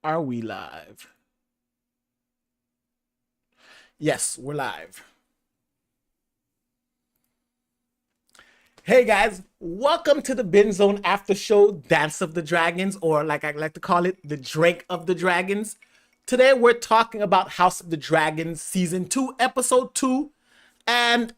Are we live? Yes, we're live. Hey guys, welcome to the Bin Zone After Show Dance of the Dragons, or like I like to call it, the Drink of the Dragons. Today we're talking about House of the Dragons Season 2, Episode 2, and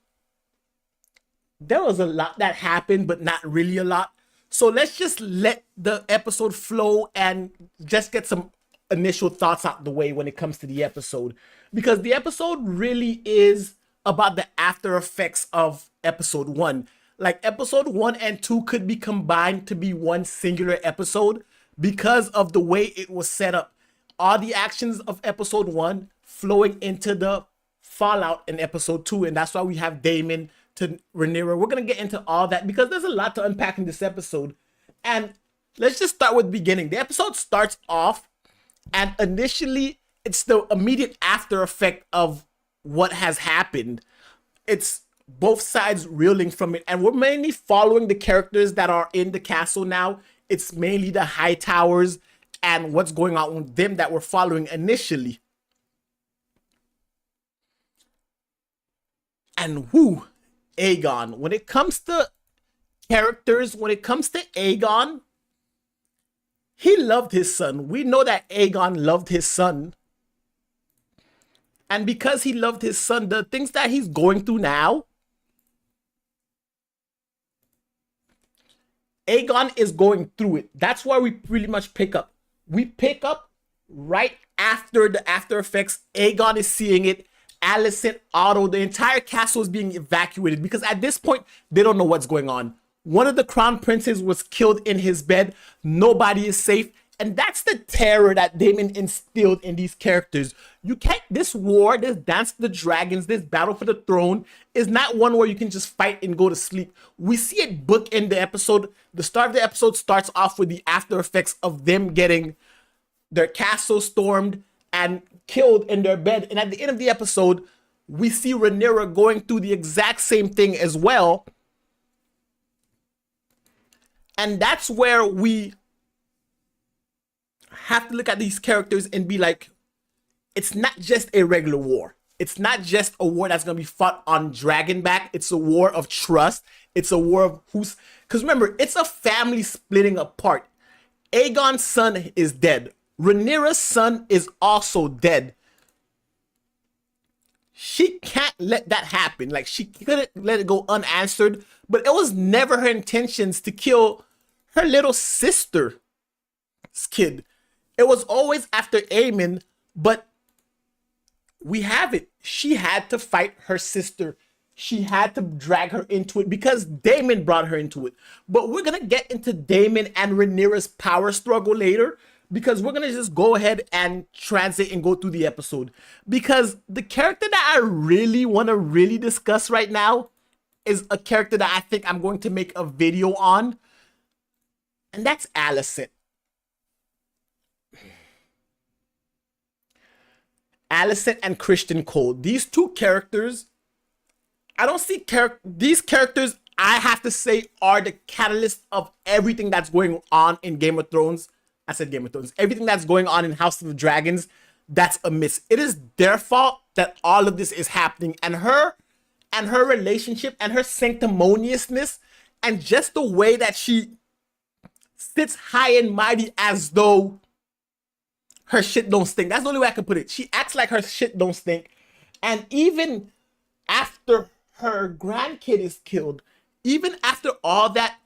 there was a lot that happened, but not really a lot. So let's just let the episode flow and just get some initial thoughts out the way when it comes to the episode. Because the episode really is about the after effects of episode one. Like episode one and two could be combined to be one singular episode because of the way it was set up. All the actions of episode one flowing into the fallout in episode two, and that's why we have Damon to Rhaenyra. We're gonna get into all that because there's a lot to unpack in this episode. And let's just start with the beginning. The episode starts off, and initially it's the immediate after effect of what has happened. It's both sides reeling from it, and we're mainly following the characters that are in the castle now. It's mainly the high towers and what's going on with them that we're following initially. And who, Aegon. When it comes to characters, when it comes to Aegon, he loved his son. We know that Aegon loved his son. And because he loved his son, the things that he's going through now, Aegon is going through it. That's why we pretty much pick up. We pick up right after the after effects. Aegon is seeing it. Alicent, Otto, the entire castle is being evacuated because at this point, they don't know what's going on. One of the crown princes was killed in his bed. Nobody is safe. And that's the terror that Damon instilled in these characters. You can't, this war, this Dance of the Dragons, this battle for the throne is not one where you can just fight and go to sleep. We see it book in the episode. The start of the episode starts off with the after effects of them getting their castle stormed and killed in their bed. And at the end of the episode, we see Rhaenyra going through the exact same thing as well. And that's where we have to look at these characters and be like, it's not just a regular war. It's not just a war that's going to be fought on Dragonback. It's a war of trust. It's a war of who's... Because remember, it's a family splitting apart. Aegon's son is dead. Rhaenyra's son is also dead. She can't let that happen. Like, she couldn't let it go unanswered. But it was never her intentions to kill her little sister's kid. It was always after Aemon, but we have it. She had to fight her sister. She had to drag her into it because Daemon brought her into it. But we're going to get into Daemon and Rhaenyra's power struggle later because we're going to just go ahead and transit and go through the episode. Because the character that I really want to really discuss right now is a character that I think I'm going to make a video on. And that's Alicent. Alicent and Christian Cole. These two characters, I don't see these characters, I have to say, are the catalyst of everything that's going on in Game of Thrones. I said Game of Thrones. Everything that's going on in House of the Dragons, that's amiss. It is their fault that all of this is happening. And her relationship and her sanctimoniousness and just the way that she sits high and mighty as though her shit don't stink. That's the only way I can put it. She acts like her shit don't stink. And even after her grandkid is killed, even after all that,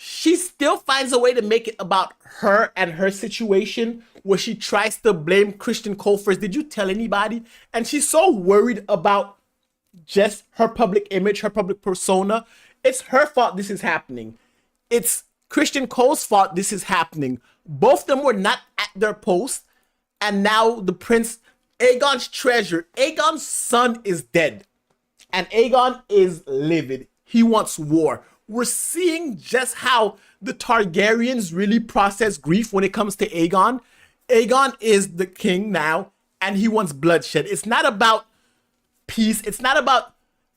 she still finds a way to make it about her and her situation where she tries to blame Christian Cole first. Did you tell anybody? And she's so worried about just her public image, her public persona. It's her fault this is happening. It's Christian Cole's fault this is happening. Both of them were not at their post. And now the prince, Aegon's treasure, Aegon's son is dead. And Aegon is livid. He wants war. We're seeing just how the Targaryens really process grief when it comes to Aegon. Aegon is the king now, and he wants bloodshed. It's not about peace. It's not about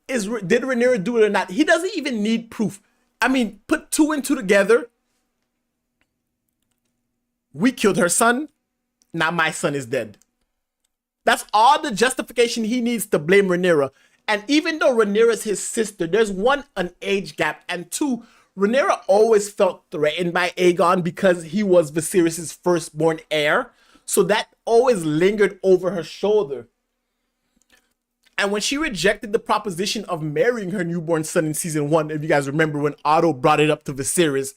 did Rhaenyra do it or not. He doesn't even need proof. I mean, put two and two together. We killed her son. now my son is dead. That's all the justification he needs to blame Rhaenyra. And even though Rhaenyra's his sister, there's one, an age gap, and two, Rhaenyra always felt threatened by Aegon because he was Viserys' firstborn heir. So that always lingered over her shoulder. And when she rejected the proposition of marrying her newborn son in season 1, if you guys remember when Otto brought it up to Viserys,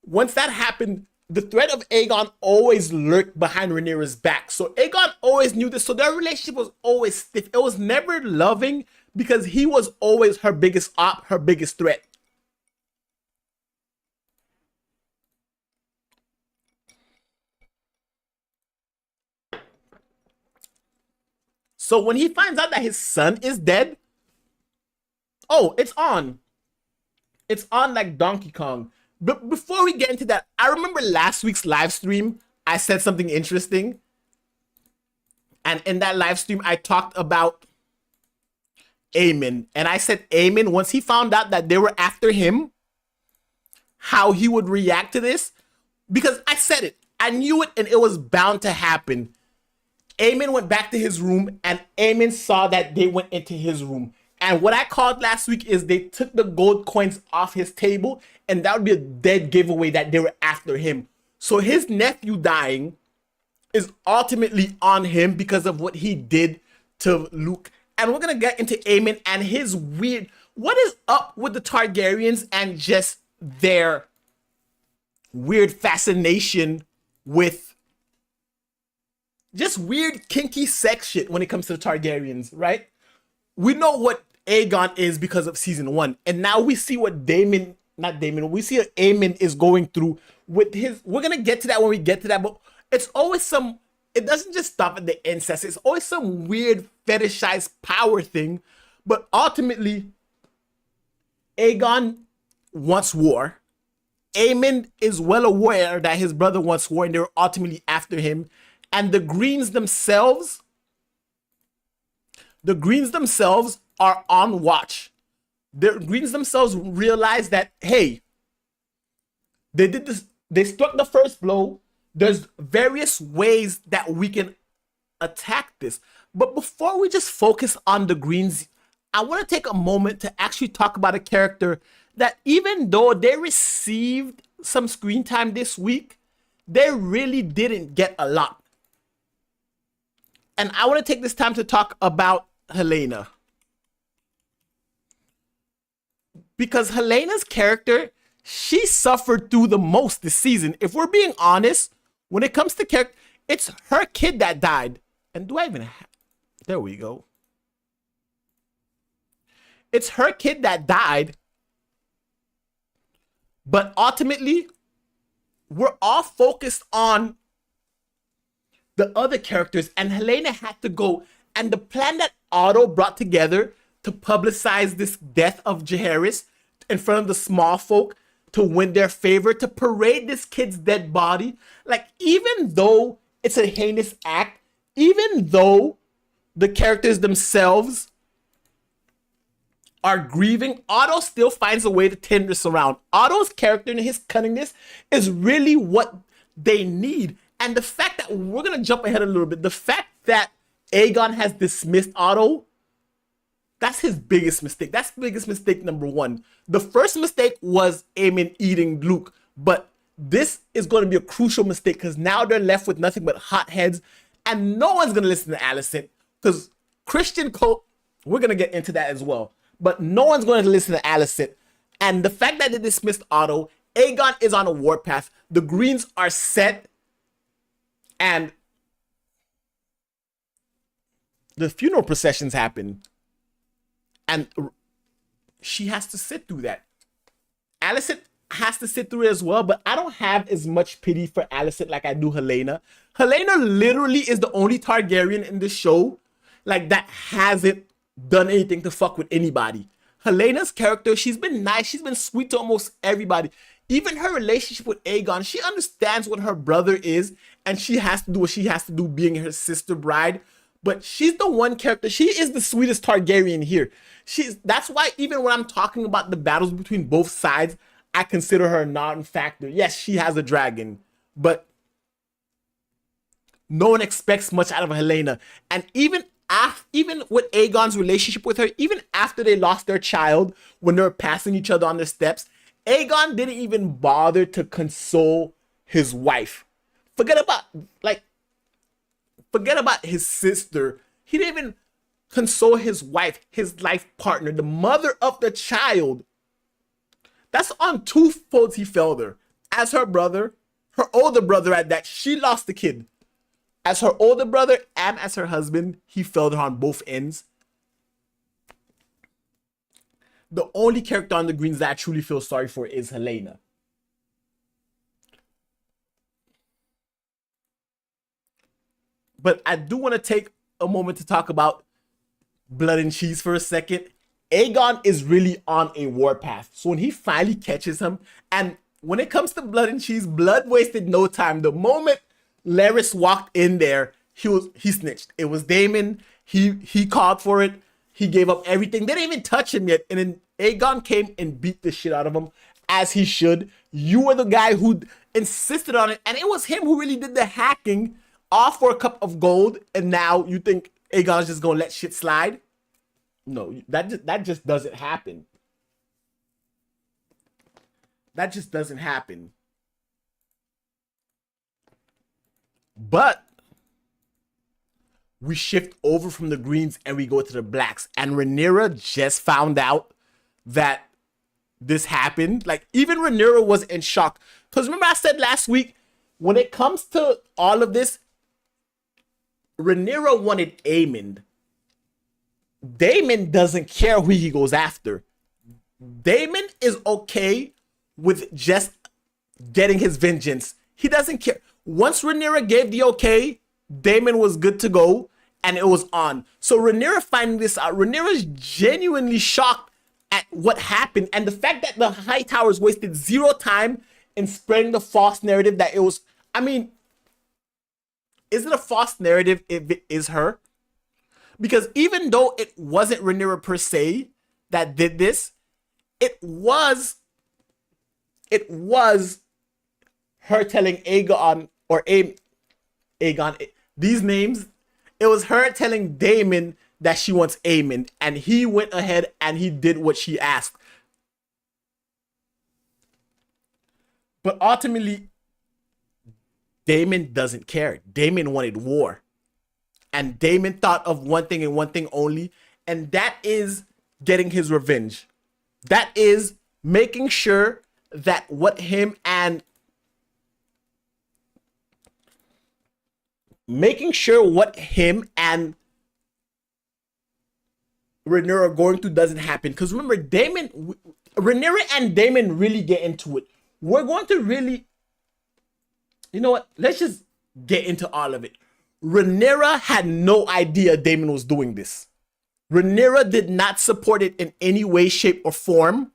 once that happened, the threat of Aegon always lurked behind Rhaenyra's back. So Aegon always knew this. So their relationship was always stiff. It was never loving because he was always her biggest op, her biggest threat. So when he finds out that his son is dead, oh, it's on. It's on like Donkey Kong. But before we get into that, I remember last week's live stream, I said something interesting. And in that live stream, I talked about Aemon. And I said Aemon, once he found out that they were after him, how he would react to this. Because I said it. I knew it and it was bound to happen. Aemon went back to his room and Aemon saw that they went into his room. And what I called last week is they took the gold coins off his table, and that would be a dead giveaway that they were after him. So his nephew dying is ultimately on him because of what he did to Luke. And we're going to get into Aemon and his weird... What is up with the Targaryens and just their weird fascination with just weird kinky sex shit when it comes to the Targaryens, right? We know what Aegon is because of season 1, and now we see what we see what Aemon is going through with his... We're gonna get to that when we get to that, but it's always some... It doesn't just stop at the incest. It's always some weird fetishized power thing, but ultimately, Aegon wants war. Aemon is well aware that his brother wants war, and they're ultimately after him. And the Greens themselves are on watch. The Greens themselves realize that, hey, they did this, they struck the first blow. There's various ways that we can attack this. But before we just focus on the Greens, I want to take a moment to actually talk about a character that, even though they received some screen time this week, they really didn't get a lot. And I want to take this time to talk about Helaena. Because Helena's character, she suffered through the most this season. If we're being honest, when it comes to character, it's her kid that died. And do I even have... There we go. It's her kid that died. But ultimately, we're all focused on the other characters, and Helaena had to go. And the plan that Otto brought together to publicize this death of Jaehaerys in front of the small folk, to win their favor, to parade this kid's dead body, like, even though it's a heinous act, even though the characters themselves are grieving, Otto still finds a way to turn this around. Otto's character and his cunningness is really what they need. And the fact that, we're going to jump ahead a little bit, the fact that Aegon has dismissed Otto, that's his biggest mistake. That's biggest mistake number 1. The first mistake was Aemon eating Luke, but this is going to be a crucial mistake because now they're left with nothing but hotheads, and no one's going to listen to Alicent because Christian Cole, we're going to get into that as well, but no one's going to listen to Alicent. And the fact that they dismissed Otto, Aegon is on a warpath. The Greens are set, and the funeral processions happen. And she has to sit through that. Alicent has to sit through it as well, but I don't have as much pity for Alicent like I do Helaena. Helaena literally is the only Targaryen in the show like that hasn't done anything to fuck with anybody. Helena's character, she's been nice, she's been sweet to almost everybody. Even her relationship with Aegon, she understands what her brother is, and she has to do what she has to do being her sister bride. But she's the one character, she is the sweetest Targaryen here. That's why even when I'm talking about the battles between both sides, I consider her a non-factor. Yes, she has a dragon, but no one expects much out of Helena. And even with Aegon's relationship with her, even after they lost their child, when they were passing each other on the steps, Aegon didn't even bother to console his wife. Forget about his sister. He didn't even console his wife, his life partner, the mother of the child. That's on two folds he failed her. As her brother, her older brother at that, she lost the kid. As her older brother and as her husband, he failed her on both ends. The only character on the Greens that I truly feel sorry for is Helena. But I do want to take a moment to talk about Blood and Cheese for a second. Aegon is really on a warpath. So when he finally catches him, and when it comes to Blood and Cheese, Blood wasted no time. The moment Larys walked in there, he snitched. It was Daemon. He called for it. He gave up everything. They didn't even touch him yet. And then Aegon came and beat the shit out of him, as he should. You were the guy who insisted on it. And it was him who really did the hacking, all for a cup of gold. And now you think Aegon's just gonna let shit slide? No, that just doesn't happen. That just doesn't happen. But we shift over from the Greens and we go to the Blacks. And Rhaenyra just found out that this happened. Like, even Rhaenyra was in shock. Because remember I said last week, when it comes to all of this, Rhaenyra wanted Aemond. Daemon doesn't care who he goes after. Daemon is okay with just getting his vengeance. He doesn't care. Once Rhaenyra gave the okay, Daemon was good to go, and it was on. So Rhaenyra finding this out, Rhaenyra's genuinely shocked at what happened, and the fact that the Hightowers wasted zero time in spreading the false narrative that it was. I mean, is it a false narrative if it is her? Because even though it wasn't Rhaenyra per se that did this, it was her telling Aegon or Aegon these names. It was her telling Daemon that she wants Aemond, and he went ahead and he did what she asked. But ultimately, Daemon doesn't care. Daemon wanted war. And Daemon thought of one thing and one thing only, and that is getting his revenge. That is making sure that what him and Rhaenyra are going through doesn't happen. Because remember, Rhaenyra and Daemon really get into it. We're going to really, you know what? Let's just get into all of it. Rhaenyra had no idea Daemon was doing this. Rhaenyra did not support it in any way, shape, or form.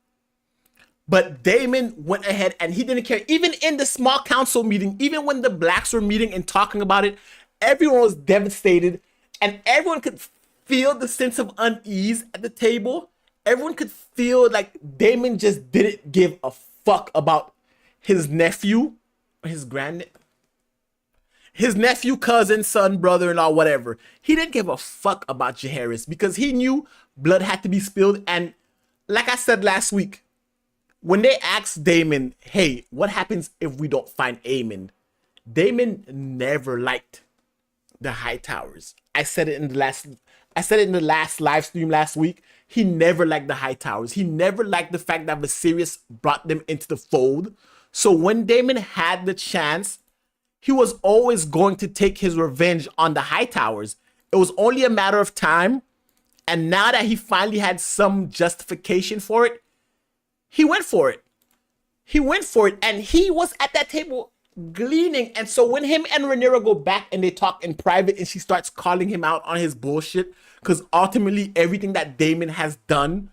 But Daemon went ahead and he didn't care. Even in the small council meeting, even when the Blacks were meeting and talking about it, everyone was devastated. And everyone could feel the sense of unease at the table. Everyone could feel like Daemon just didn't give a fuck about his nephew or his nephew, cousin, son, brother-in-law, whatever. He didn't give a fuck about Jaehaerys because he knew blood had to be spilled. And like I said last week, when they asked Daemon, hey, what happens if we don't find Aemond? Daemon never liked the Hightowers. I said it in the last live stream last week. He never liked the Hightowers. He never liked the fact that Viserys brought them into the fold. So when Daemon had the chance, he was always going to take his revenge on the Hightowers. It was only a matter of time. And now that he finally had some justification for it, he went for it. And he was at that table gleaning. And so when him and Rhaenyra go back and they talk in private and she starts calling him out on his bullshit, because ultimately everything that Daemon has done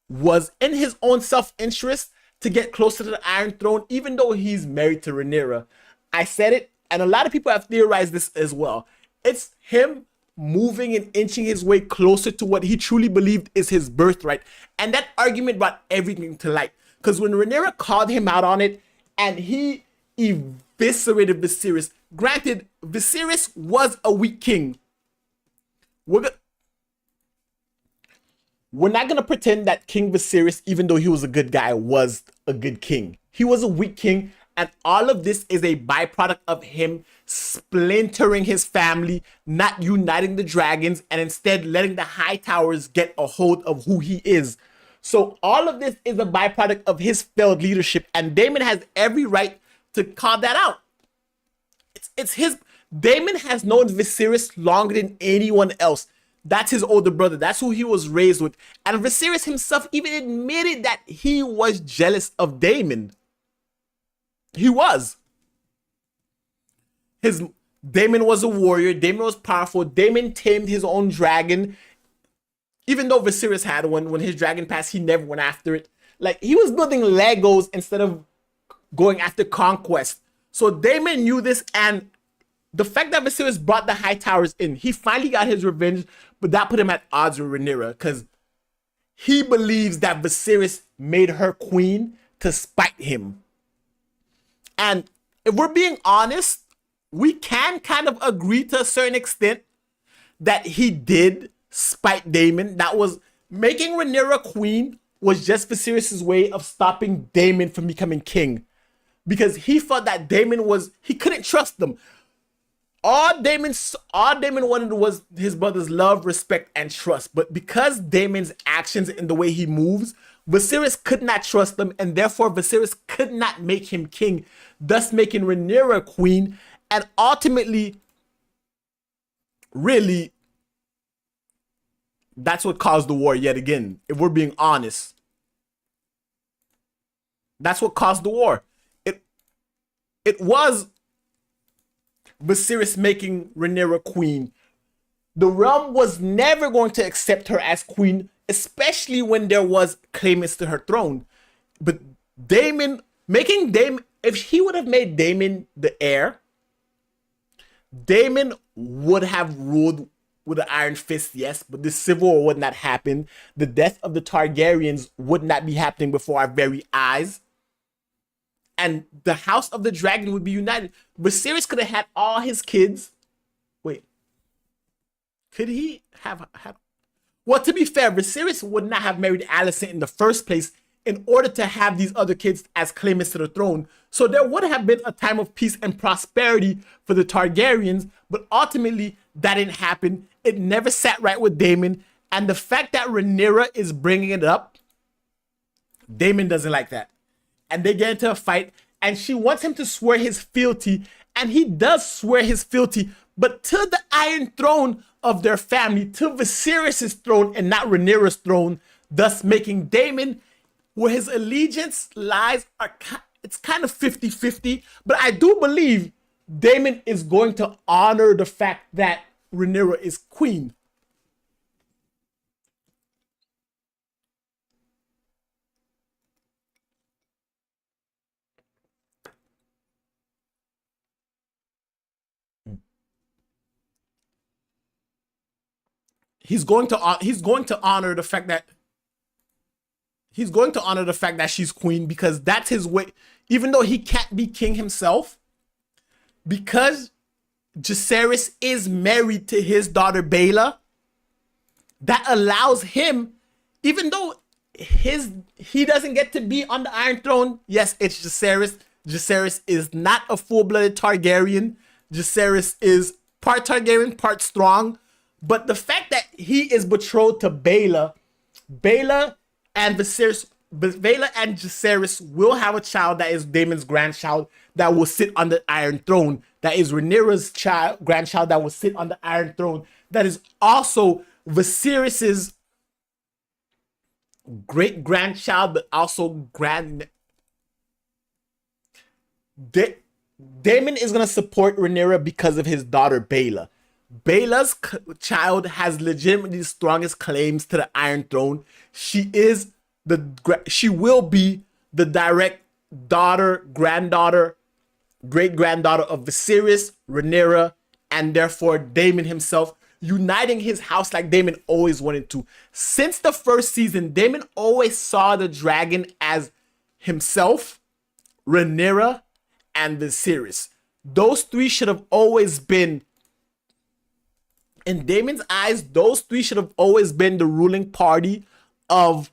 was in his own self-interest to get closer to the Iron Throne, even though he's married to Rhaenyra. I said it, and a lot of people have theorized this as well. It's him moving and inching his way closer to what he truly believed is his birthright. And that argument brought everything to light. Because when Rhaenyra called him out on it, and he eviscerated Viserys. Granted, Viserys was a weak king. We're, go- we're not going to pretend that King Viserys, even though he was a good guy, was a good king. He was a weak king, and all of this is a byproduct of him splintering his family, not uniting the dragons, and instead letting the High Towers get a hold of who he is. So all of this is a byproduct of his failed leadership, and Daemon has every right to call that out. It's his. Daemon has known Viserys longer than anyone else. That's his older brother. That's who he was raised with. And Viserys himself even admitted that he was jealous of Daemon. He was. Daemon was a warrior. Daemon was powerful. Daemon tamed his own dragon. Even though Viserys had one, when his dragon passed, he never went after it. Like, he was building Legos instead of going after conquest. So Daemon knew this, and the fact that Viserys brought the High Towers in, he finally got his revenge, but that put him at odds with Rhaenyra, because he believes that Viserys made her queen to spite him. And if we're being honest, we can kind of agree to a certain extent that he did spite Daemon. That was making Rhaenyra queen was just Viserys' way of stopping Daemon from becoming king, because he felt that he couldn't trust them. All Daemon wanted was his brother's love, respect, and trust. But because Daemon's actions and the way he moves, Viserys could not trust them, and therefore Viserys could not make him king, thus making Rhaenyra queen. And ultimately, really, that's what caused the war yet again, if we're being honest. That's what caused the war. It was Viserys making Rhaenyra queen. The realm was never going to accept her as queen, especially when there was claimants to her throne. But if he would have made Daemon the heir, Daemon would have ruled with an iron fist, yes, but the civil war would not happen. The death of the Targaryens would not be happening before our very eyes. And the House of the Dragon would be united. Viserys could have had all his kids. Wait. Could he have had... Well, to be fair, Viserys would not have married Alicent in the first place in order to have these other kids as claimants to the throne. So there would have been a time of peace and prosperity for the Targaryens, but ultimately that didn't happen. It never sat right with Daemon. And the fact that Rhaenyra is bringing it up, Daemon doesn't like that. And they get into a fight, and she wants him to swear his fealty, and he does swear his fealty, but to the Iron Throne of their family, to Viserys' throne and not Rhaenyra's throne, thus making Daemon, where his allegiance lies, it's kind of 50-50, but I do believe Daemon is going to honor the fact that Rhaenyra is queen. He's going to honor the fact that she's queen, because that's his way. Even though he can't be king himself, because Jacaerys is married to his daughter Baela, that allows him, even though he doesn't get to be on the Iron Throne. Yes, it's Jacaerys. Jacaerys is not a full-blooded Targaryen. Jacaerys is part Targaryen, part strong. But the fact that he is betrothed to Baela and Jacaerys will have a child that is Daemon's grandchild that will sit on the Iron Throne. That is Rhaenyra's grandchild that will sit on the Iron Throne. That is also Viserys's great grandchild, but also Daemon is gonna support Rhaenyra because of his daughter Baela. Baela's child has legitimately the strongest claims to the Iron Throne. She will be the direct daughter, granddaughter, great-granddaughter of Viserys, Rhaenyra, and therefore Daemon himself, uniting his house like Daemon always wanted to. Since the first season, Daemon always saw the dragon as himself, Rhaenyra, and Viserys. Those three should have always been, in Daemon's eyes, those three should have always been the ruling party of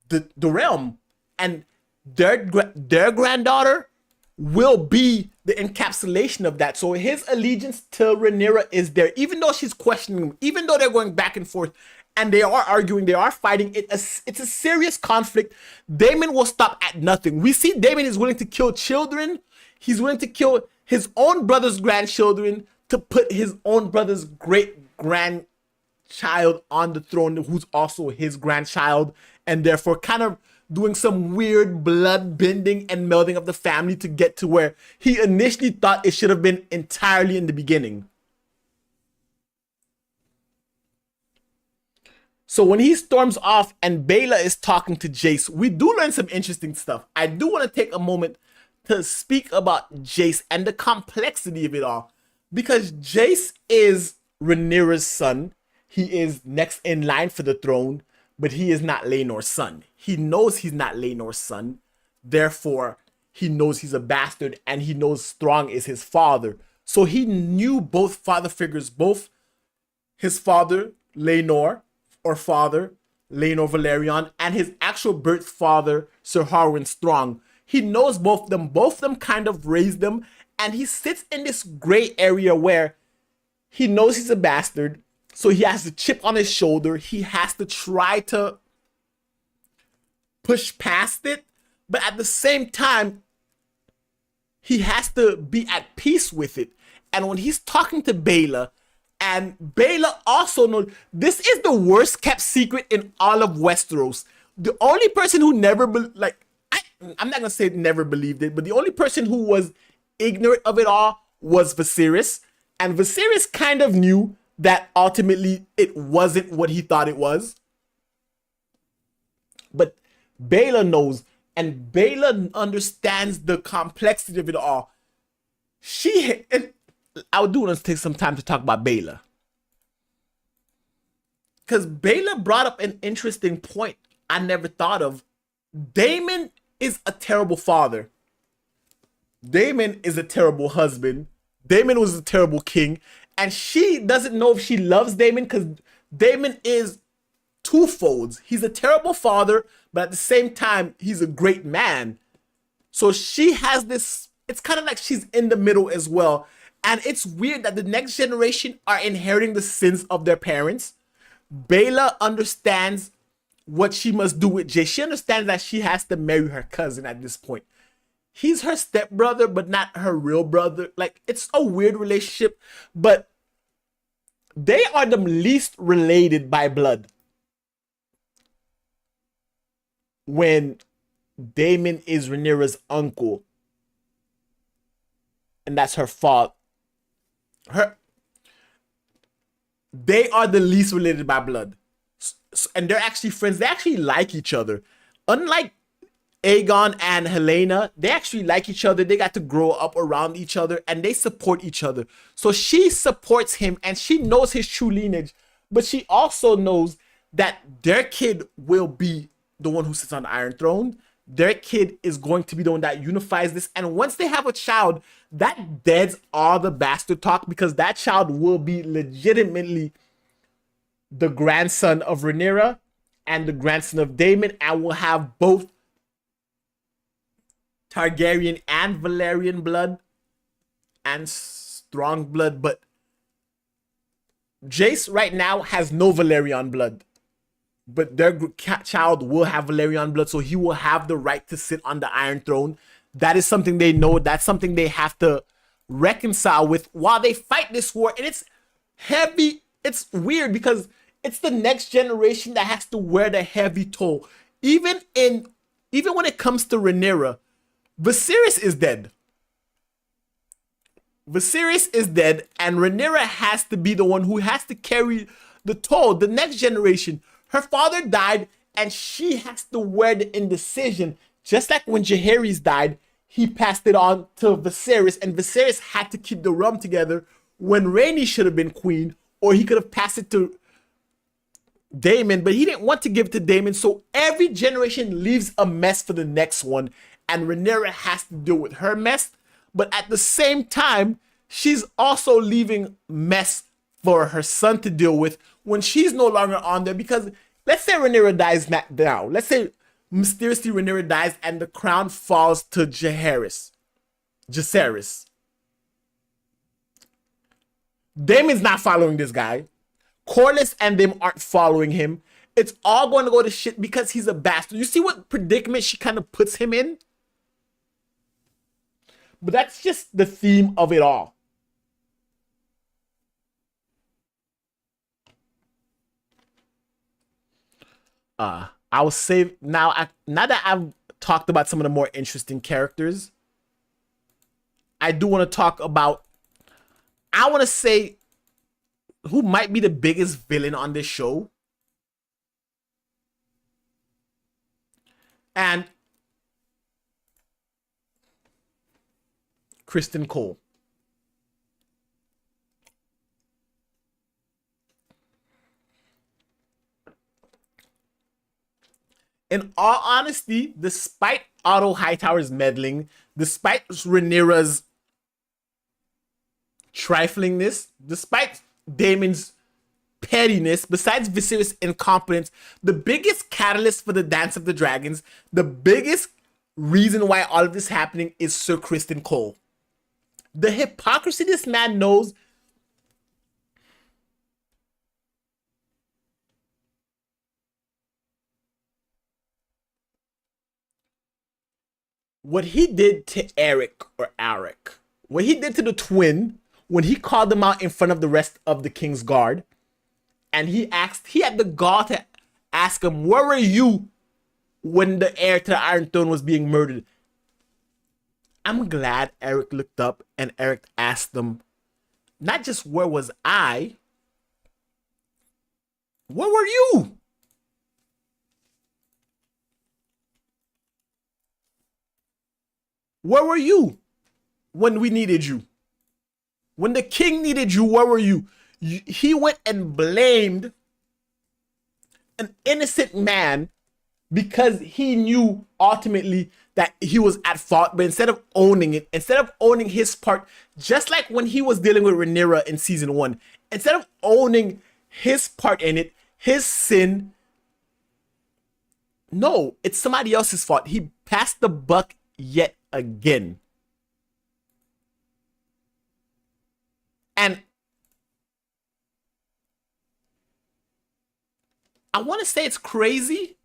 the realm. And their granddaughter will be the encapsulation of that. So his allegiance to Rhaenyra is there, even though she's questioning him, even though they're going back and forth, and they are arguing, they are fighting. It's a serious conflict. Daemon will stop at nothing. We see Daemon is willing to kill children. He's willing to kill his own brother's grandchildren to put his own brother's great grandchild on the throne, who's also his grandchild, and therefore kind of doing some weird blood bending and melding of the family to get to where he initially thought it should have been entirely in the beginning. So when he storms off and Baela is talking to Jace, we do learn some interesting stuff. I do want to take a moment to speak about Jace and the complexity of it all, because Jace is Rhaenyra's son. He is next in line for the throne, but he is not Laenor's son. He knows he's not Laenor's son. Therefore, he knows he's a bastard, and he knows Strong is his father. So he knew both father figures, both his father, Laenor, or father, Laenor Velaryon, and his actual birth father, Sir Harwin Strong. He knows both of them. Both of them kind of raised them, and he sits in this gray area where he knows he's a bastard, so he has the chip on his shoulder. He has to try to push past it, but at the same time, he has to be at peace with it. And when he's talking to Baela, and Baela also knows, this is the worst kept secret in all of Westeros. The only person who never, I'm not gonna say never believed it, but the only person who was ignorant of it all was Viserys. And Viserys kind of knew that ultimately it wasn't what he thought it was. But Baela knows, and Baela understands the complexity of it all. And I do want to take some time to talk about Baela, because Baela brought up an interesting point I never thought of. Daemon is a terrible father. Daemon is a terrible husband. Daemon was a terrible king. And she doesn't know if she loves Daemon, because Daemon is twofolds. He's a terrible father, but at the same time, he's a great man. So she has this, it's kind of like she's in the middle as well. And it's weird that the next generation are inheriting the sins of their parents. Baela understands what she must do with Jay. She understands that she has to marry her cousin at this point. He's her stepbrother, but not her real brother. Like, it's a weird relationship, but they are the least related by blood. When Daemon is Rhaenyra's uncle, and that's her father. They are the least related by blood. And they're actually friends. They actually like each other. Unlike Aegon and Helena, they actually like each other. They got to grow up around each other, and they support each other. So she supports him, and she knows his true lineage, but she also knows that their kid will be the one who sits on the Iron Throne. Their kid is going to be the one that unifies this. And once they have a child, that deads all the bastard talk, because that child will be legitimately the grandson of Rhaenyra and the grandson of Daemon, and will have both Targaryen and Valyrian blood and Strong blood. But Jace right now has no Valyrian blood, but their child will have Valyrian blood, so he will have the right to sit on the Iron Throne. That is something they know. That's something they have to reconcile with while they fight this war. And it's heavy. It's weird because it's the next generation that has to wear the heavy toll. Even when it comes to Rhaenyra, Viserys is dead. Viserys is dead, and Rhaenyra has to be the one who has to carry the toll. The next generation. Her father died, and she has to wear the indecision. Just like when Jaehaerys died, he passed it on to Viserys, and Viserys had to keep the realm together when Rhaenys should have been queen, or he could have passed it to Daemon, but he didn't want to give it to Daemon. So every generation leaves a mess for the next one, and Rhaenyra has to deal with her mess. But at the same time, she's also leaving mess for her son to deal with when she's no longer on there. Because let's say Rhaenyra dies now. Let's say mysteriously Rhaenyra dies and the crown falls to Jaehaerys. Daemon's not following this guy. Corlys and them aren't following him. It's all going to go to shit because he's a bastard. You see what predicament she kind of puts him in? But that's just the theme of it all. I will save now. Now that I've talked about some of the more interesting characters, I do want to talk about. I want to say who might be the biggest villain on this show, and Kristen Cole. In all honesty, despite Otto Hightower's meddling, despite Rhaenyra's triflingness, despite Daemon's pettiness, besides Viserys' incompetence, the biggest catalyst for the Dance of the Dragons, the biggest reason why all of this is happening is Sir Kristen Cole. The hypocrisy this man knows. What he did to Eric, what he did to the twin, when he called them out in front of the rest of the King's Guard, and he had the gall to ask him, where were you when the heir to the Iron Throne was being murdered? I'm glad Eric looked up and Eric asked them, not just where was I, where were you? Where were you when we needed you? When the king needed you, where were you? He went and blamed an innocent man because he knew ultimately that he was at fault. But instead of owning it, instead of owning his part, just like when he was dealing with Rhaenyra in season 1, instead of owning his part in it, his sin, no, it's somebody else's fault. He passed the buck yet again. And I want to say it's crazy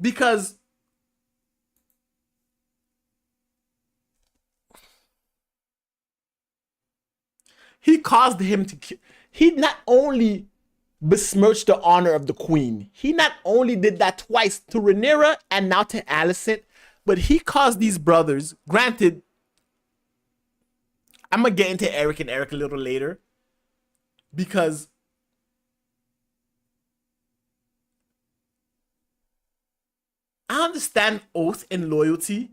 because he caused him to he not only besmirched the honor of the queen, he not only did that twice to Rhaenyra and now to Alicent, but he caused these brothers, granted, I'm gonna get into Eric and Eric a little later, because I understand oath and loyalty,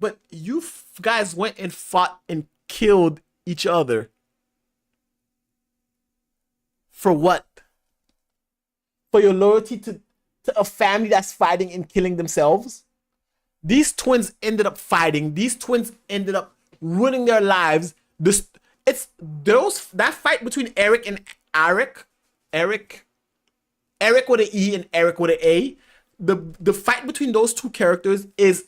but you guys went and fought and killed each other. For what? For your loyalty to a family that's fighting and killing themselves? These twins ended up fighting. These twins ended up ruining their lives. That fight between Eric and Eric with an E and Eric with an A. The fight between those two characters is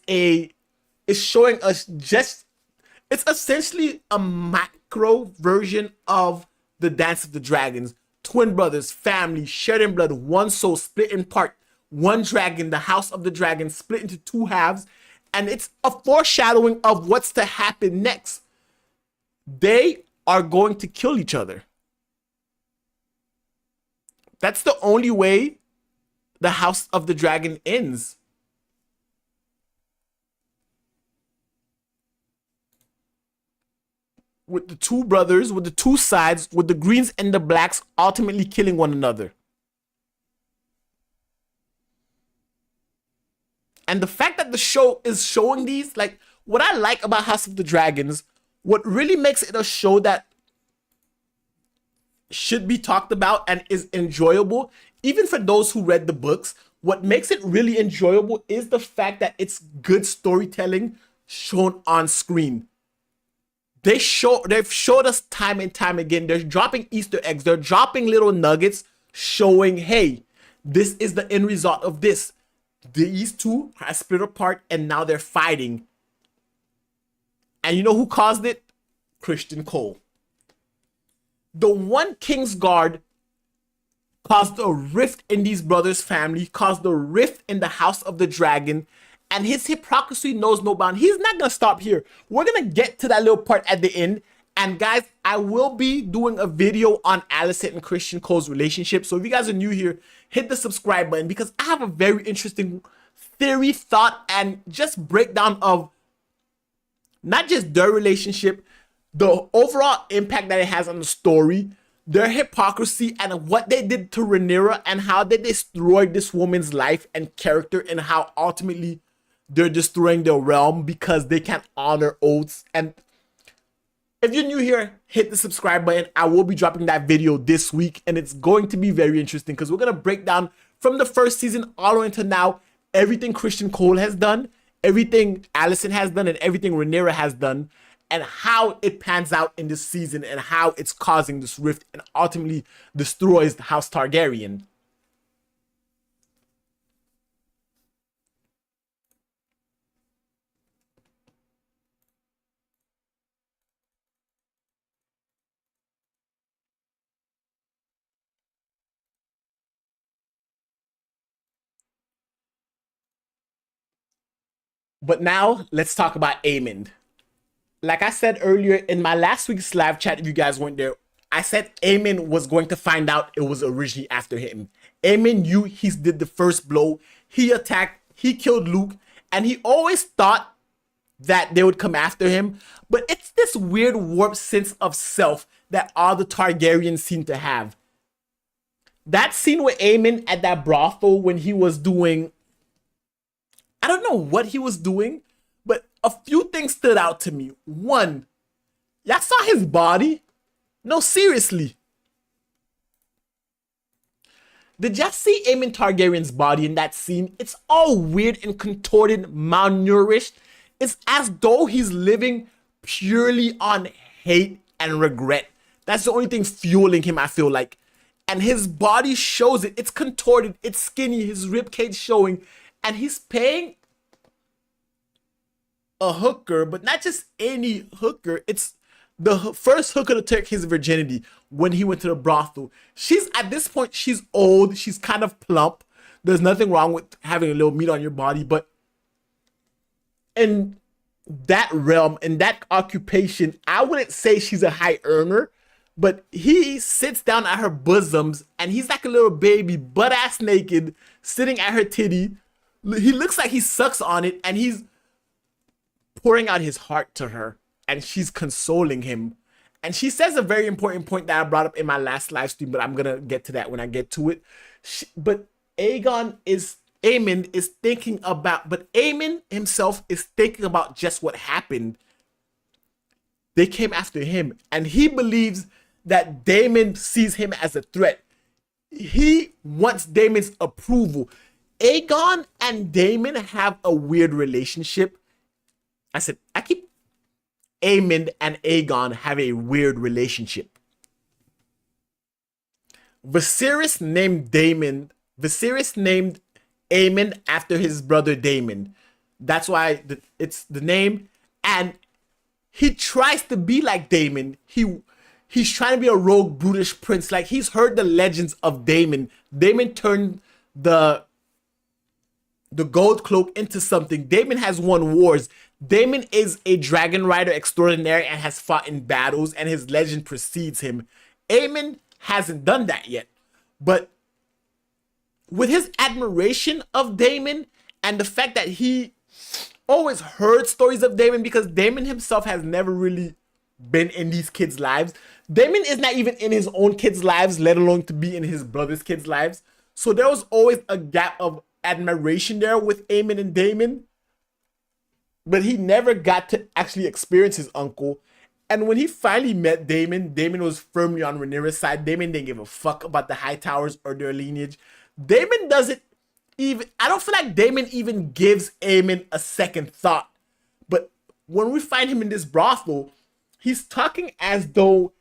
showing us it's essentially a macro version of the Dance of the Dragons. Twin brothers, family, shared in blood, one soul split in part, one dragon, the House of the Dragon split into two halves, and it's a foreshadowing of what's to happen next. They are going to kill each other. That's the only way the House of the Dragon ends. With the two brothers, with the two sides, with the greens and the blacks ultimately killing one another. And the fact that the show is showing these, like, what I like about House of the Dragons, what really makes it a show that should be talked about and is enjoyable, even for those who read the books, What makes it really enjoyable is the fact that it's good storytelling shown on screen. They've showed us time and time again. They're dropping Easter eggs. They're dropping little nuggets showing, hey, this is the end result of this. These two are split apart and now they're fighting. And you know who caused it? Christian Cole. The one Kingsguard caused a rift in these brothers' family, caused a rift in the House of the Dragon, and his hypocrisy knows no bound. He's not gonna stop here. We're gonna get to that little part at the end. And guys, I will be doing a video on Alicent and Christian Cole's relationship. So if you guys are new here, hit the subscribe button because I have a very interesting theory, thought, and just breakdown of not just their relationship, the overall impact that it has on the story, their hypocrisy, and what they did to Rhaenyra, and how they destroyed this woman's life and character, and how ultimately they're destroying their realm because they can't honor oaths. And if you're new here, hit the subscribe button. I will be dropping that video this week, and it's going to be very interesting because we're going to break down from the first season all the way until now everything Christian Cole has done, everything Alicent has done, and everything Rhaenyra has done, and how it pans out in this season and how it's causing this rift and ultimately destroys the House Targaryen. But now let's talk about Aemond. Like I said earlier in my last week's live chat, if you guys weren't there, I said Aemond was going to find out it was originally after him. Aemond knew he did the first blow. He attacked, he killed Luke, and he always thought that they would come after him. But it's this weird warped sense of self that all the Targaryens seem to have. That scene with Aemond at that brothel when he was doing, I don't know what he was doing, but a few things stood out to me. One, y'all saw his body? No, seriously. Did y'all see Aemon Targaryen's body in that scene? It's all weird and contorted, malnourished. It's as though he's living purely on hate and regret. That's the only thing fueling him, I feel like. And his body shows it. It's contorted, it's skinny, his ribcage showing. And he's paying a hooker, but not just any hooker. It's the first hooker to take his virginity when he went to the brothel. She's, at this point, she's old. She's kind of plump. There's nothing wrong with having a little meat on your body, but in that realm, in that occupation, I wouldn't say she's a high earner, but he sits down at her bosoms and he's like a little baby, butt ass naked, sitting at her titty. He looks like he sucks on it and he's pouring out his heart to her and she's consoling him. And she says a very important point that I brought up in my last live stream, but I'm gonna get to that when I get to it. But Aemond is thinking about, but Aemond himself is thinking about just what happened. They came after him and he believes that Daemon sees him as a threat. He wants Daemon's approval. Aegon and Daemon have a weird relationship. Aemond and Aegon have a weird relationship. Viserys named Aemond after his brother Daemon. That's why it's the name. And he tries to be like Daemon. He's trying to be a rogue, brutish prince. Like, he's heard the legends of Daemon. Daemon turned the gold cloak into something. Daemon has won wars. Daemon is a dragon rider extraordinary and has fought in battles, and his legend precedes him. Aemond hasn't done that yet. But with his admiration of Daemon and the fact that he always heard stories of Daemon, because Daemon himself has never really been in these kids' lives. Daemon is not even in his own kids' lives, let alone to be in his brother's kids' lives. So there was always a gap of admiration there with Aemon and Daemon. But he never got to actually experience his uncle. And when he finally met Daemon, Daemon was firmly on Rhaenyra's side. Daemon didn't give a fuck about the Hightowers or their lineage. Daemon does it even I don't feel like Damon even gives Aemon a second thought. But when we find him in this brothel, he's talking as though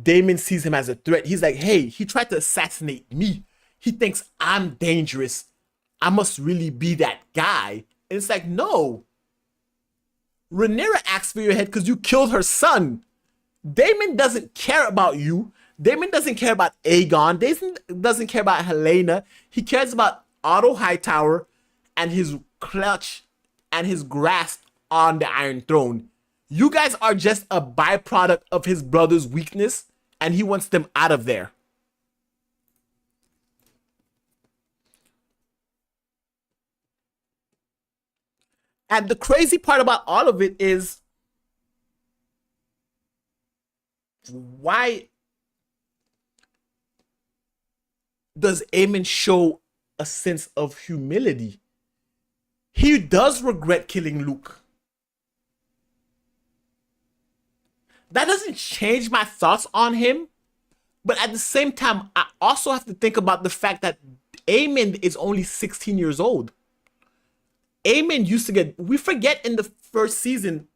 Damon sees him as a threat. He's like, hey, he tried to assassinate me. He thinks I'm dangerous. I must really be that guy. And it's like, no. Rhaenyra asked for your head because you killed her son. Damon doesn't care about you. Damon doesn't care about Aegon. Damon doesn't care about Helena. He cares about Otto Hightower and his clutch and his grasp on the Iron Throne. You guys are just a byproduct of his brother's weakness, and he wants them out of there. And the crazy part about all of it is, why does Aemon show a sense of humility? He does regret killing Luke. That doesn't change my thoughts on him. But at the same time, I also have to think about the fact that Aemon is only 16 years old. Aemon used to get, we forget in the first season,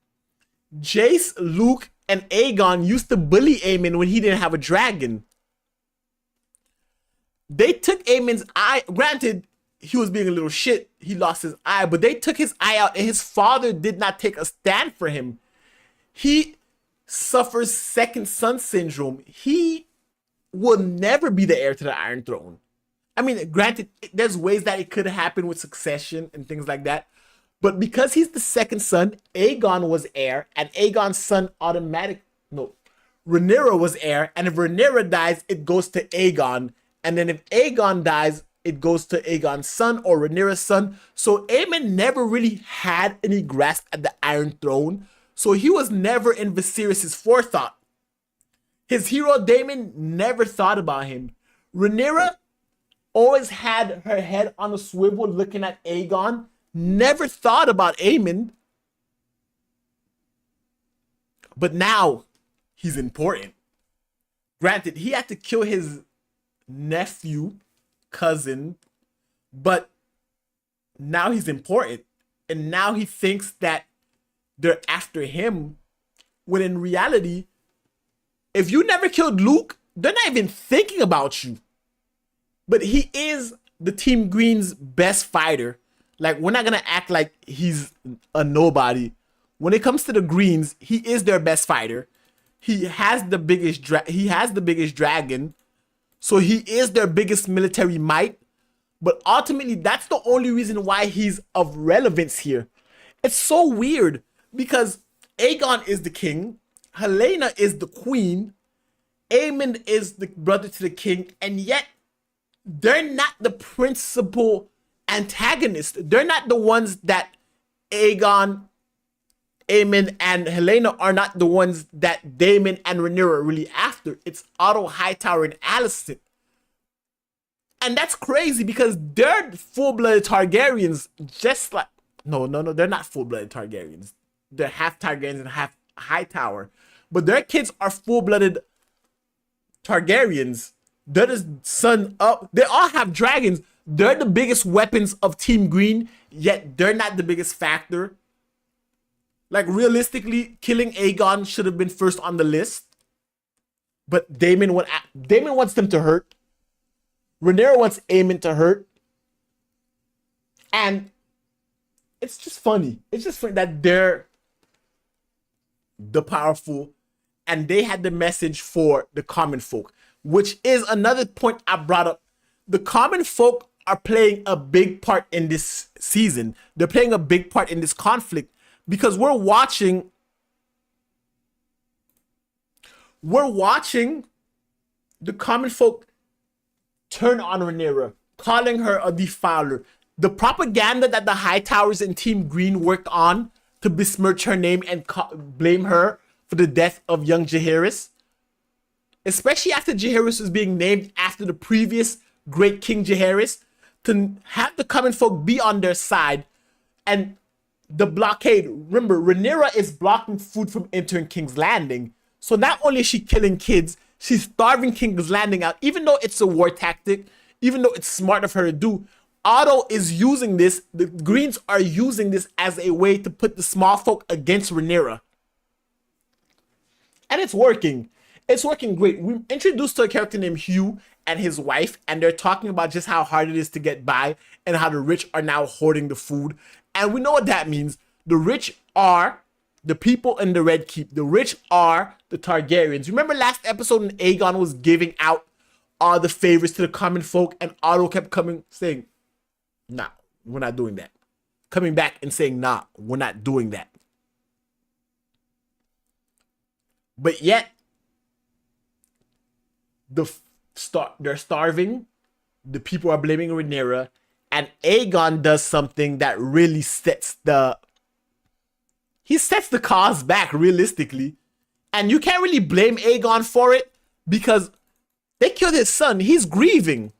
Jace, Luke, and Aegon used to bully Aemon when he didn't have a dragon. They took Aemon's eye, granted, he was being a little shit, he lost his eye, but they took his eye out and his father did not take a stand for him. He suffers second son syndrome. He will never be the heir to the Iron Throne. I mean, granted, there's ways that it could happen with succession and things like that. But because he's the second son, Aegon was heir, and Aegon's son Rhaenyra was heir, and if Rhaenyra dies, it goes to Aegon. And then if Aegon dies, it goes to Aegon's son or Rhaenyra's son. So Aemon never really had any grasp at the Iron Throne. So he was never in Viserys' forethought. His hero Daemon never thought about him. Rhaenyra always had her head on a swivel looking at Aegon, never thought about Aemon. But now he's important. Granted, he had to kill his nephew, cousin, but now he's important. And now he thinks that they're after him, when in reality, if you never killed Luke, they're not even thinking about you. But he is the Team Green's best fighter. Like, we're not gonna act like he's a nobody. When it comes to the Greens, he is their best fighter. He has the biggest dragon. So he is their biggest military might. But ultimately, that's the only reason why he's of relevance here. It's so weird because Aegon is the king, Helena is the queen, Aemon is the brother to the king, and yet they're not the principal antagonists. They're not the ones that Aegon, Aemon, and Helena are not the ones that Daemon and Rhaenyra are really after. It's Otto Hightower and Alicent. And that's crazy because they're full-blooded Targaryens, just like... No, they're not full-blooded Targaryens. They're half Targaryens and half Hightower. But their kids are full-blooded Targaryens. They're the son of... They all have dragons. They're the biggest weapons of Team Green, yet they're not the biggest factor. Like, realistically, killing Aegon should have been first on the list. But Daemon wants them to hurt. Rhaenyra wants Aemon to hurt. And it's just funny. It's just funny that they're the powerful and they had the message for the common folk, which is another point I brought up. The common folk are playing a big part in this season. They're playing a big part in this conflict because we're watching the common folk turn on Rhaenyra, calling her a defiler. The propaganda that the Hightowers and Team Green worked on to besmirch her name and blame her for the death of young Jaehaerys, especially after Jaehaerys was being named after the previous great King Jaehaerys, to have the common folk be on their side. And the blockade, remember, Rhaenyra is blocking food from entering King's Landing. So not only is she killing kids, she's starving King's Landing out, even though it's a war tactic, even though it's smart of her to do. Otto is using this, the Greens are using this as a way to put the small folk against Rhaenyra. And it's working. It's working great. We're introduced to a character named Hugh and his wife, and they're talking about just how hard it is to get by and how the rich are now hoarding the food. And we know what that means. The rich are the people in the Red Keep. The rich are the Targaryens. Remember last episode when Aegon was giving out all the favors to the common folk, and Otto kept coming saying, nah, we're not doing that. Coming back and saying, nah, we're not doing that. But yet, they're starving. The people are blaming Rhaenyra, and Aegon does something that really sets the cause back realistically. And you can't really blame Aegon for it because they killed his son. He's grieving.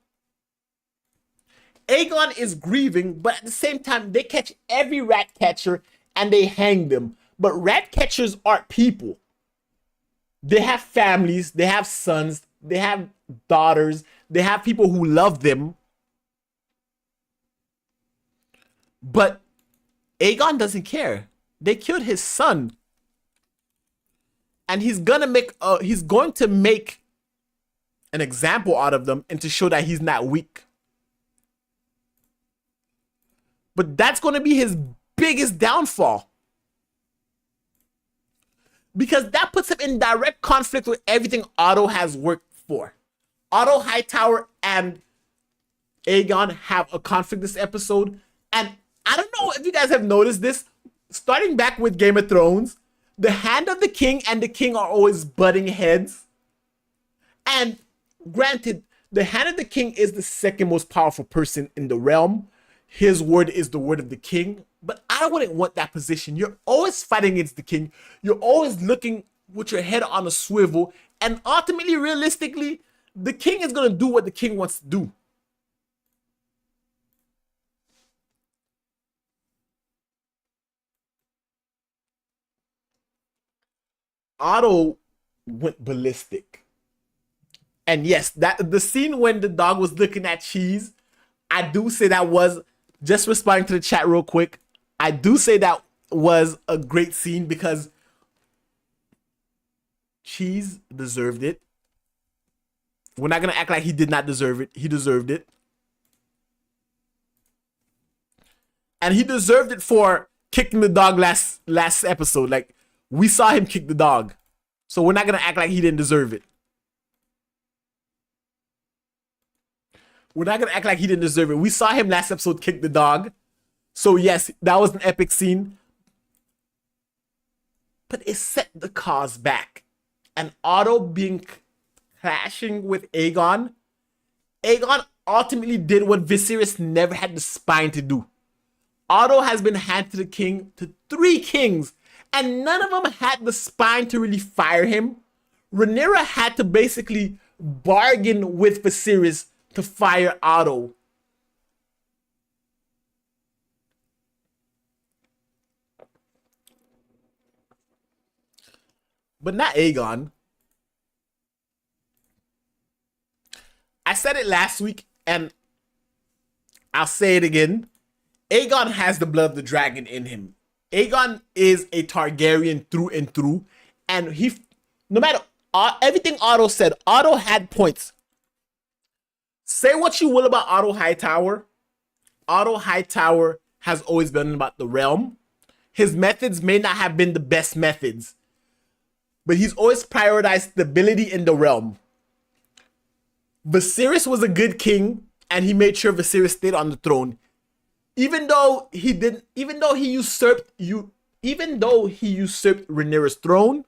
Aegon is grieving, but at the same time, they catch every rat catcher and they hang them. But rat catchers aren't people. They have families, they have sons, they have daughters, they have people who love them. But Aegon doesn't care. They killed his son. And he's going to make an example out of them and to show that he's not weak. But that's going to be his biggest downfall. Because that puts him in direct conflict with everything Otto has worked for. Otto Hightower and Aegon have a conflict this episode. And I don't know if you guys have noticed this. Starting back with Game of Thrones, the Hand of the King and the King are always butting heads. And granted, the Hand of the King is the second most powerful person in the realm. His word is the word of the king. But I wouldn't want that position. You're always fighting against the king. You're always looking with your head on a swivel. And ultimately, realistically, the king is going to do what the king wants to do. Otto went ballistic. And yes, that the scene when the dog was looking at cheese, I do say that was, just responding to the chat real quick, I do say that was a great scene because Cheese deserved it. We're not going to act like he did not deserve it. He deserved it. And he deserved it for kicking the dog last episode. Like, we saw him kick the dog. So we're not going to act like he didn't deserve it. We're not going to act like he didn't deserve it. We saw him last episode kick the dog. So yes, that was an epic scene. But it set the cause back. And Otto being clashing with Aegon. Aegon ultimately did what Viserys never had the spine to do. Otto has been handed to the king, to 3 kings. And none of them had the spine to really fire him. Rhaenyra had to basically bargain with Viserys to fire Otto. But not Aegon. I said it last week, and I'll say it again. Aegon has the blood of the dragon in him. Aegon is a Targaryen through and through. And he, no matter everything Otto said, Otto had points. Say what you will about Otto Hightower. Otto Hightower has always been about the realm. His methods may not have been the best methods, but he's always prioritized stability in the realm. Viserys was a good king, and he made sure Viserys stayed on the throne. Even though he usurped Rhaenyra's throne,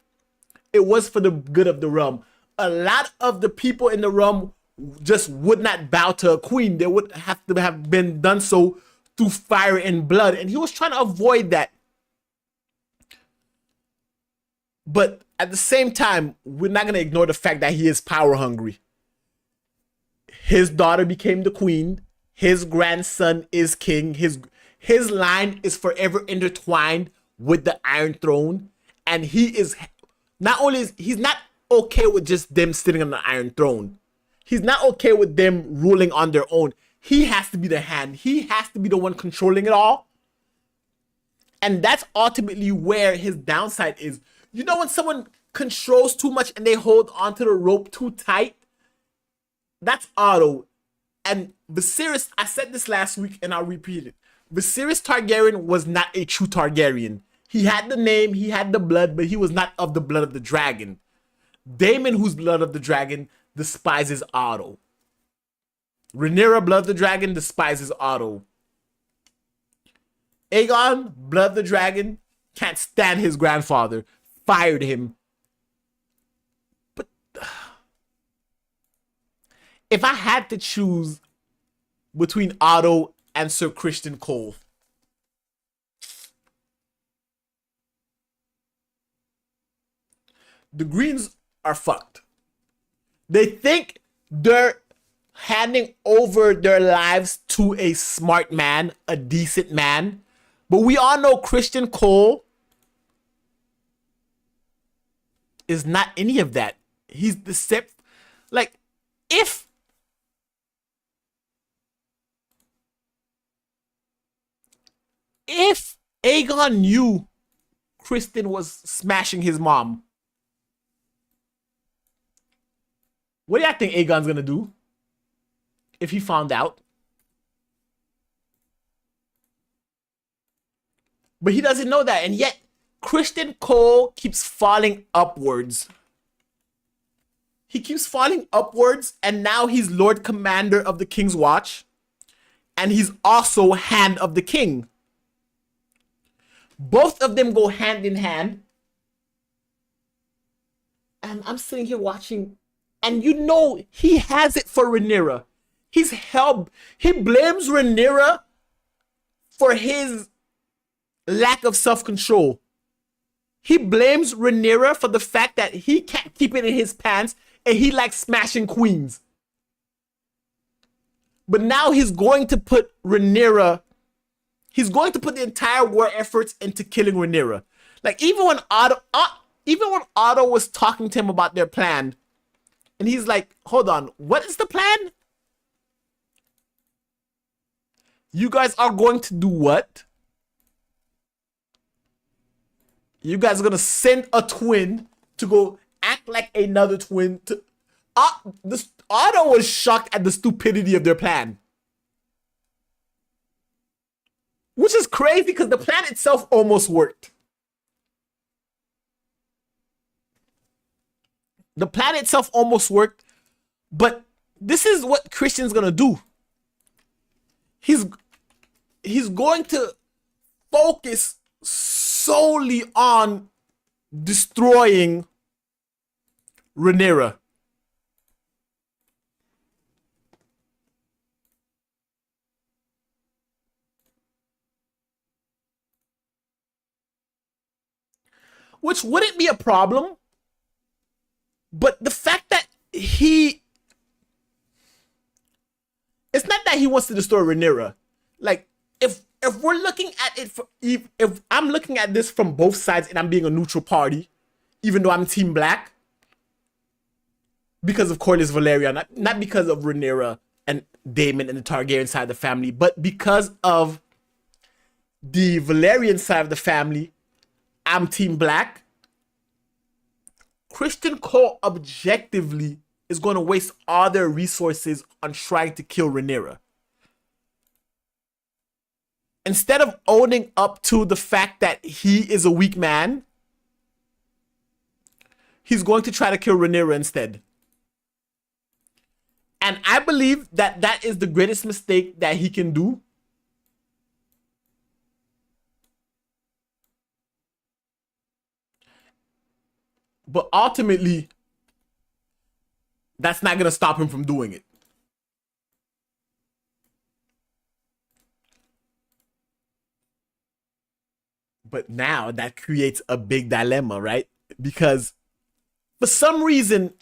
it was for the good of the realm. A lot of the people in the realm just would not bow to a queen. They would have to have been done so through fire and blood, and he was trying to avoid that. But at the same time, we're not going to ignore the fact that he is power hungry. His daughter became the queen. His grandson is king. His line is forever intertwined with the Iron Throne. And he is he's not okay with just them sitting on the Iron Throne. He's not okay with them ruling on their own. he has to be the hand. He has to be the one controlling it all. And that's ultimately where his downside is. You know when someone controls too much and they hold onto the rope too tight? That's Otto. And Viserys, I said this last week and I'll repeat it. Viserys Targaryen was not a true Targaryen. He had the name, he had the blood, but he was not of the blood of the dragon. Daemon, whose blood of the dragon, despises Otto. Rhaenyra, blood of the dragon, despises Otto. Aegon, blood of the dragon, can't stand his grandfather. Fired him. But if I had to choose between Otto and Sir Christian Cole, the Greens are fucked. They think they're handing over their lives to a smart man, a decent man. But we all know Christian Cole is not any of that. He's the sip. Like, if Aegon knew Kristen was smashing his mom, what do you think Aegon's gonna do if he found out? But he doesn't know that, and yet Christian Cole keeps falling upwards. He keeps falling upwards, and now he's Lord Commander of the King's Watch, and he's also Hand of the King. Both of them go hand in hand. And I'm sitting here watching, and you know he has it for Rhaenyra. He blames Rhaenyra for his lack of self-control. He blames Rhaenyra for the fact that he can't keep it in his pants and he likes smashing queens. But now he's going to put Rhaenyra, he's going to put the entire war efforts into killing Rhaenyra. Like even when Otto was talking to him about their plan, and he's like, hold on, what is the plan? You guys are going to do what? You guys are going to send a twin to go act like another twin to... Otto was shocked at the stupidity of their plan. Which is crazy because the plan itself almost worked. The plan itself almost worked, but this is what Christian's gonna do. He's going to focus solely on destroying Rhaenyra. Which wouldn't be a problem, but the fact that it's not that he wants to destroy Rhaenyra. Like, if we're looking at it, if I'm looking at this from both sides and I'm being a neutral party, even though I'm Team Black, because of Corlys Valeria, not because of Rhaenyra and Daemon and the Targaryen side of the family, but because of the Valerian side of the family, I'm Team Black. Christian Cole objectively is going to waste all their resources on trying to kill Rhaenyra. Instead of owning up to the fact that he is a weak man, he's going to try to kill Rhaenyra instead. And I believe that that is the greatest mistake that he can do. But ultimately, that's not going to stop him from doing it. But now that creates a big dilemma, right? Because for some reason,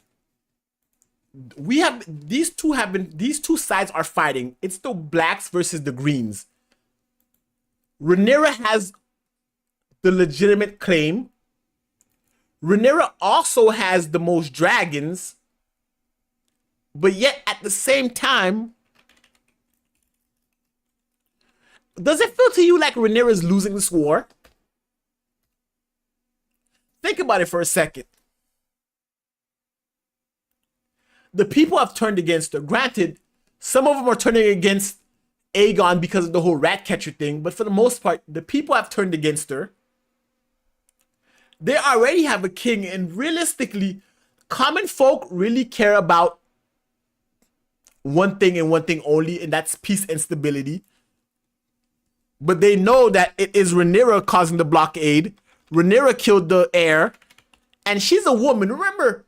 these two sides are fighting. It's the blacks versus the greens. Rhaenyra has the legitimate claim. Rhaenyra also has the most dragons, but yet at the same time, Does it feel to you like Rhaenyra is losing this war? Think about it for a second. The people have turned against her. Granted, some of them are turning against Aegon because of the whole rat catcher thing, but for the most part, the people have turned against her. They already have a king, and realistically, common folk really care about one thing and one thing only, and that's peace and stability. But they know that it is Rhaenyra causing the blockade. Rhaenyra killed the heir, and she's a woman, remember?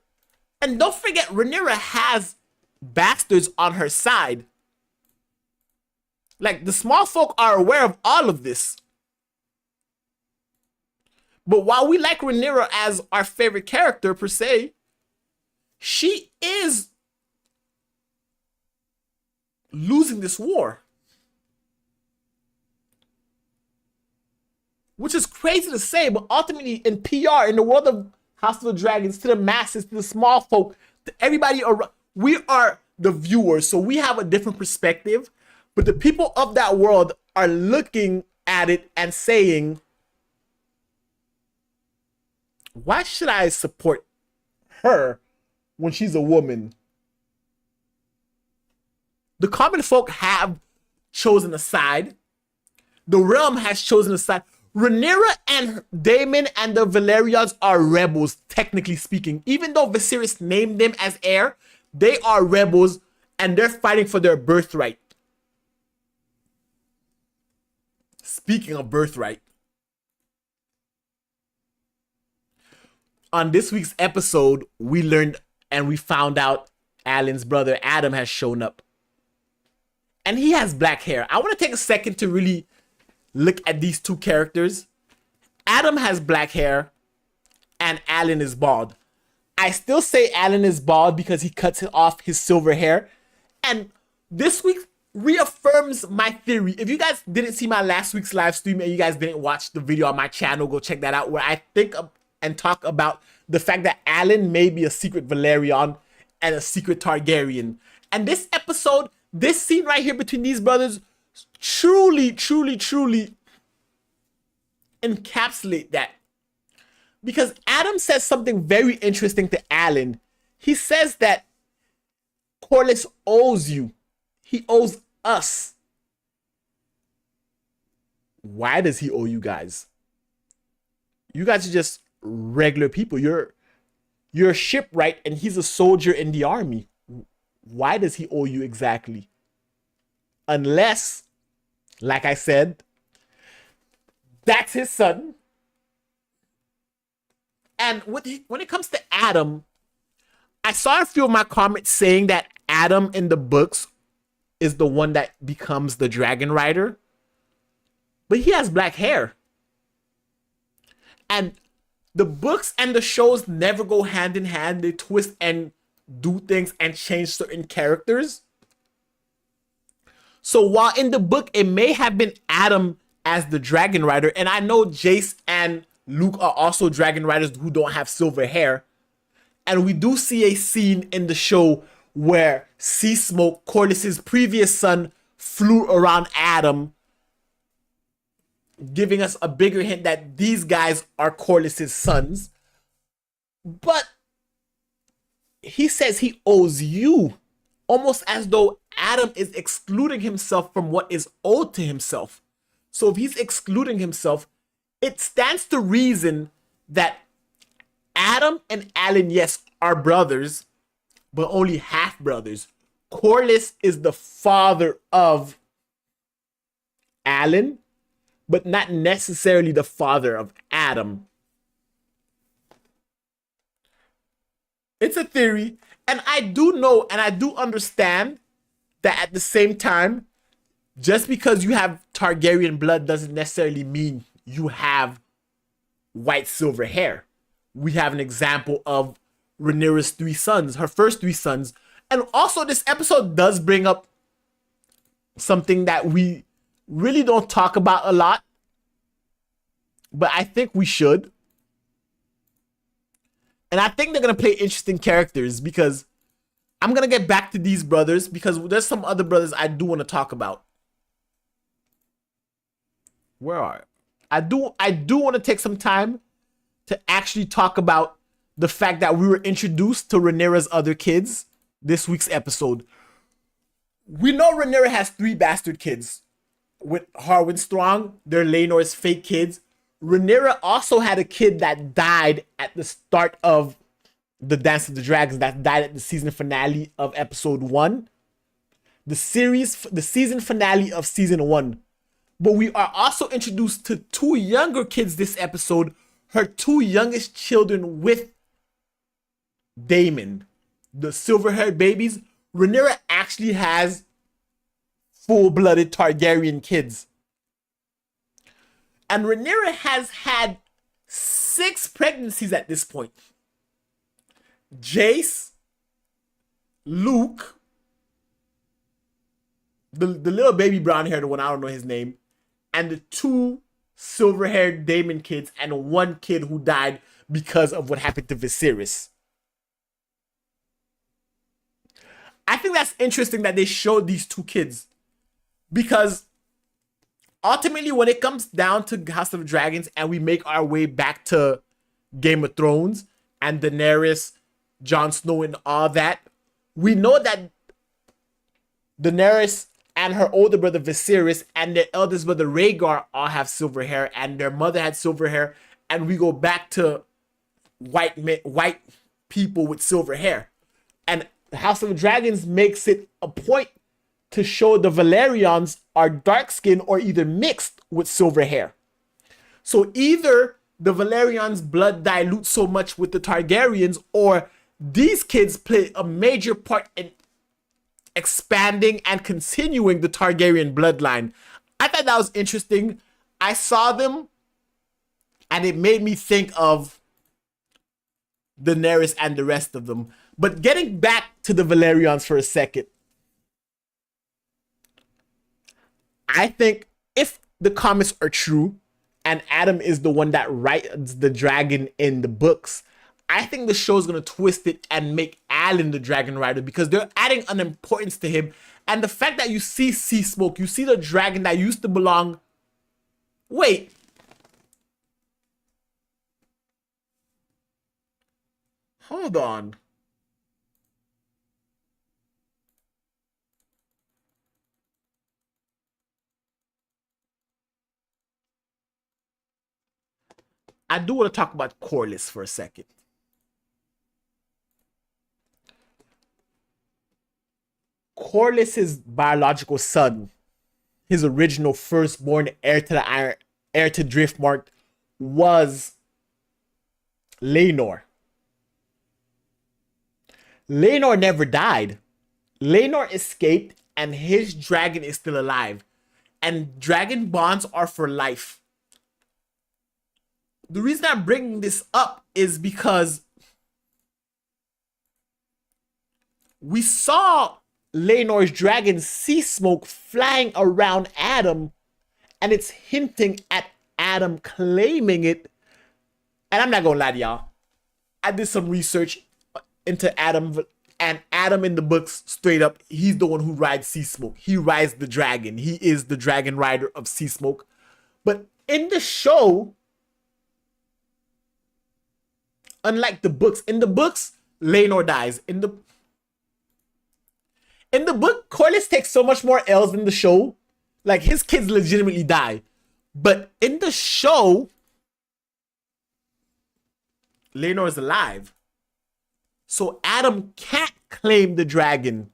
And don't forget, Rhaenyra has bastards on her side. Like, the small folk are aware of all of this. But while we like Rhaenyra as our favorite character, per se, she is losing this war. Which is crazy to say, but ultimately in PR, in the world of House of the Dragons, to the masses, to the small folk, to everybody around, we are the viewers, so we have a different perspective. But the people of that world are looking at it and saying, why should I support her when she's a woman? The common folk have chosen a side. The realm has chosen a side. Rhaenyra and Daemon and the Valerians are rebels, technically speaking. Even though Viserys named them as heir, they are rebels and they're fighting for their birthright. Speaking of birthright, on this week's episode, we learned and we found out Alan's brother Adam has shown up. And he has black hair. I want to take a second to really look at these two characters. Adam has black hair and Alan is bald. I still say Alan is bald because he cuts off his silver hair. And this week reaffirms my theory. If you guys didn't see my last week's live stream and you guys didn't watch the video on my channel, go check that out, where I think and talk about the fact that Alan may be a secret Valerian and a secret Targaryen. And this episode, this scene right here between these brothers truly encapsulate that. Because Adam says something very interesting to Alan. He says that Corlys owes you. He owes us. Why does he owe you guys? You guys are just regular people. You're a shipwright and he's a soldier in the army. Why does he owe you exactly? Unless, like I said, that's his son. And when it comes to Adam, I saw a few of my comments saying that Adam in the books is the one that becomes the dragon rider. But he has black hair. And the books and the shows never go hand in hand. They twist and do things and change certain characters. So while in the book, it may have been Adam as the dragon rider, and I know Jace and Luke are also dragon riders who don't have silver hair. And we do see a scene in the show where Sea Smoke, Corlys' previous son, flew around Adam, giving us a bigger hint that these guys are Corlys' sons. But he says he owes you, almost as though Adam is excluding himself from what is owed to himself. So if he's excluding himself, it stands to reason that Adam and Alan, yes, are brothers, but only half brothers. Corlys is the father of Alan, but not necessarily the father of Adam. It's a theory, and I do know and I do understand that at the same time, just because you have Targaryen blood doesn't necessarily mean you have white silver hair. We have an example of Rhaenyra's 3 sons, her first 3 sons. And also this episode does bring up something that we really don't talk about a lot, but I think we should. And I think they're going to play interesting characters, because I'm going to get back to these brothers because there's some other brothers I do want to talk about. Where are I do want to take some time to actually talk about the fact that we were introduced to Rhaenyra's other kids this week's episode. We know Rhaenyra has three bastard kids with Harwin Strong. They're Laenor's fake kids. Rhaenyra also had a kid that died at the start of the Dance of the Dragons, that died at the season finale of episode 1. The season finale of season 1. But we are also introduced to two younger kids this episode, her two youngest children with Daemon, the silver-haired babies. Rhaenyra actually has full-blooded Targaryen kids. And Rhaenyra has had 6 pregnancies at this point. Jace, Luke, the little baby brown-haired one, I don't know his name, and the 2 silver-haired Daemon kids, and 1 kid who died because of what happened to Viserys. I think that's interesting that they showed these 2 kids, because ultimately when it comes down to House of Dragons and we make our way back to Game of Thrones and Daenerys, Jon Snow and all that, we know that Daenerys and her older brother Viserys and their eldest brother Rhaegar all have silver hair, and their mother had silver hair, and we go back to white people with silver hair. And House of Dragons makes it a point to show the Valerians are dark skinned or either mixed with silver hair. So either the Valerians' blood dilutes so much with the Targaryens, or these kids play a major part in expanding and continuing the Targaryen bloodline. I thought that was interesting. I saw them and it made me think of Daenerys and the rest of them. But getting back to the Valerians for a second, I think if the comics are true and Adam is the one that writes the dragon in the books, I think the show's gonna twist it and make Alan the dragon rider, because they're adding an importance to him. And the fact that you see Sea Smoke, you see the dragon that used to belong. Wait. Hold on. I do want to talk about Corlys for a second. Corlys' biological son, his original firstborn heir to the Iron, heir to Driftmark, was Laenor. Laenor never died. Laenor escaped, and his dragon is still alive. And dragon bonds are for life. The reason I'm bringing this up is because we saw Laenor's dragon Sea Smoke flying around Adam, and it's hinting at Adam claiming it. And I'm not gonna lie to y'all, I did some research into Adam, and Adam in the books, straight up, he's the one who rides Sea Smoke. He rides the dragon. He is the dragon rider of Sea Smoke. But in the show, unlike the books, in the books, Laenor dies. In the book, Corlys takes so much more L's than the show. Like, his kids legitimately die. But in the show, Laenor is alive. So Adam can't claim the dragon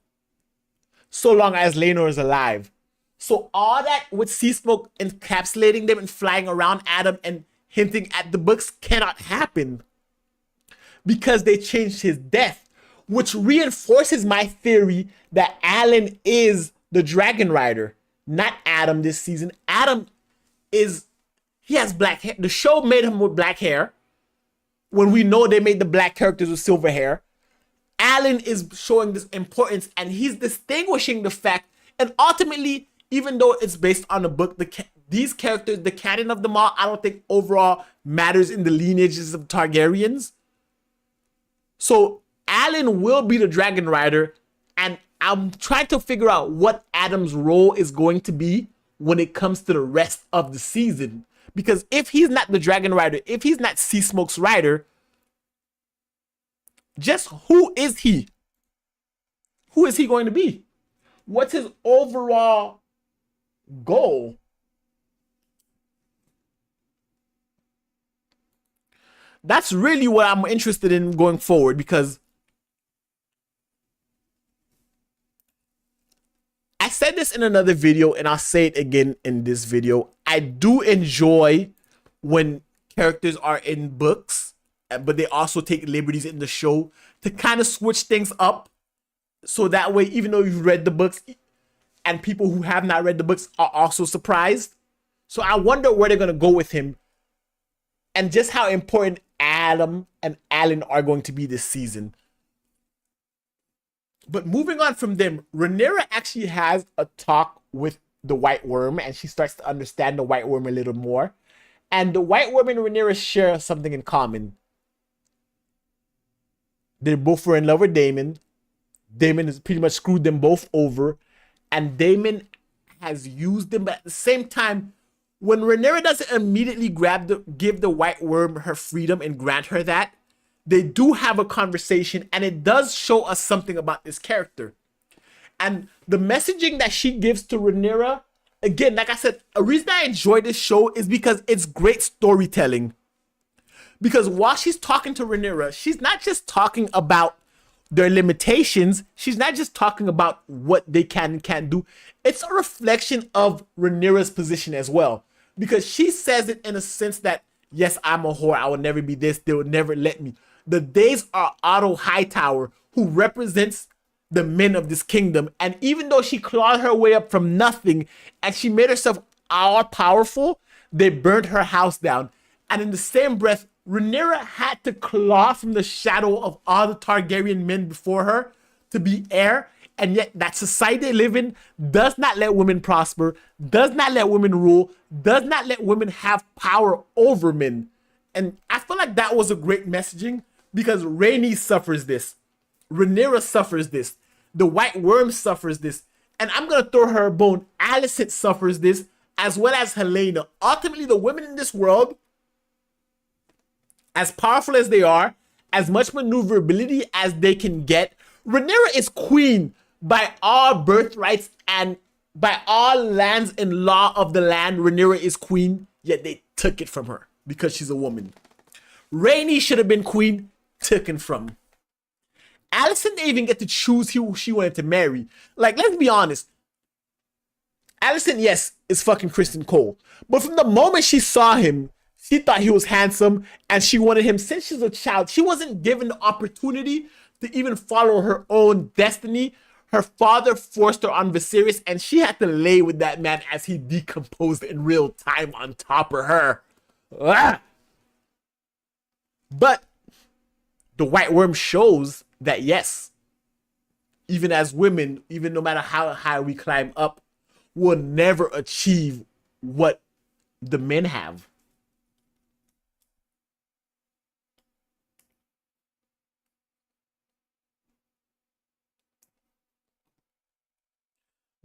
so long as Laenor is alive. So all that with Sea Smoke encapsulating them and flying around Adam and hinting at the books cannot happen, because they changed his death, which reinforces my theory that Alan is the dragon rider, not Adam this season. Adam he has black hair. The show made him with black hair, when we know they made the black characters with silver hair. Alan is showing this importance, and he's distinguishing the fact, and ultimately, even though it's based on a book, these characters, the canon of them all, I don't think overall matters in the lineages of Targaryens. So Alan will be the dragon rider, and I'm trying to figure out what Adam's role is going to be when it comes to the rest of the season. Because if he's not the Dragon Rider, if he's not Sea Smoke's rider, just who is he? Who is he going to be? What's his overall goal? That's really what I'm interested in going forward, because I said this in another video and I'll say it again in this video. I do enjoy when characters are in books, but they also take liberties in the show to kind of switch things up. So that way, even though you've read the books and people who have not read the books are also surprised. So I wonder where they're going to go with him and just how important Adam and Alan are going to be this season. But moving on from them, Rhaenyra actually has a talk with the White Worm, and she starts to understand the White Worm a little more. And the White Worm and Rhaenyra share something in common. They both were in love with Daemon. Daemon has pretty much screwed them both over, and Daemon has used them. But at the same time, when Rhaenyra doesn't immediately give the White Worm her freedom and grant her that, they do have a conversation, and it does show us something about this character. And the messaging that she gives to Rhaenyra, again, like I said, a reason I enjoy this show is because it's great storytelling. Because while she's talking to Rhaenyra, she's not just talking about their limitations. She's not just talking about what they can and can't do. It's a reflection of Rhaenyra's position as well. Because she says it in a sense that, yes, I'm a whore. I will never be this. They will never let me. The days are Otto Hightower, who represents the men of this kingdom. And even though she clawed her way up from nothing and she made herself all powerful, they burned her house down. And in the same breath, Rhaenyra had to claw from the shadow of all the Targaryen men before her to be heir. And yet that society they live in does not let women prosper, does not let women rule, does not let women have power over men. And I feel like that was a great messaging, because Rhaenys suffers this. Rhaenyra suffers this. The White Worm suffers this. And I'm going to throw her a bone. Alicent suffers this, as well as Helena. Ultimately, the women in this world, as powerful as they are, as much maneuverability as they can get, Rhaenyra is queen by all birthrights and by all lands and law of the land. Rhaenyra is queen, yet they took it from her because she's a woman. Rhaenys should have been queen, taken from. Alicent didn't even get to choose who she wanted to marry. Like, let's be honest. Alicent, yes, is fucking Kristen Cole. But from the moment she saw him, she thought he was handsome and she wanted him since she was a child. She wasn't given the opportunity to even follow her own destiny. Her father forced her on Viserys, and she had to lay with that man as he decomposed in real time on top of her. Ah! But the White Worm shows that yes, even as women, even no matter how high we climb up, we'll never achieve what the men have.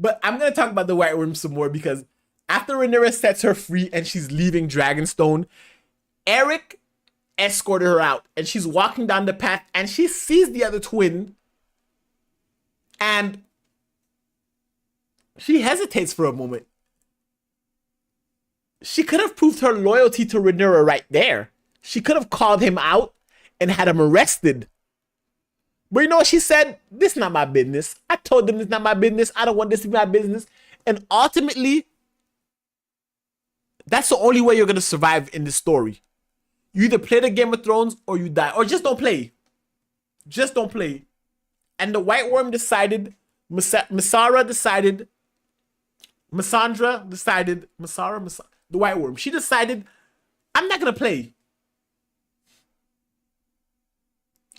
But I'm going to talk about the White Worm some more, because after Rhaenyra sets her free and she's leaving Dragonstone, Eric escorted her out and she's walking down the path and she sees the other twin and she hesitates for a moment. She could have proved her loyalty to Rhaenyra right there. She could have called him out and had him arrested. But you know what she said? This is not my business. I told them this is not my business. I don't want this to be my business. And ultimately, that's the only way you're going to survive in this story. You either play the Game of Thrones or you die. Or just don't play. Just don't play. And the White Worm decided, Missandra decided, the White Worm, she decided, I'm not going to play.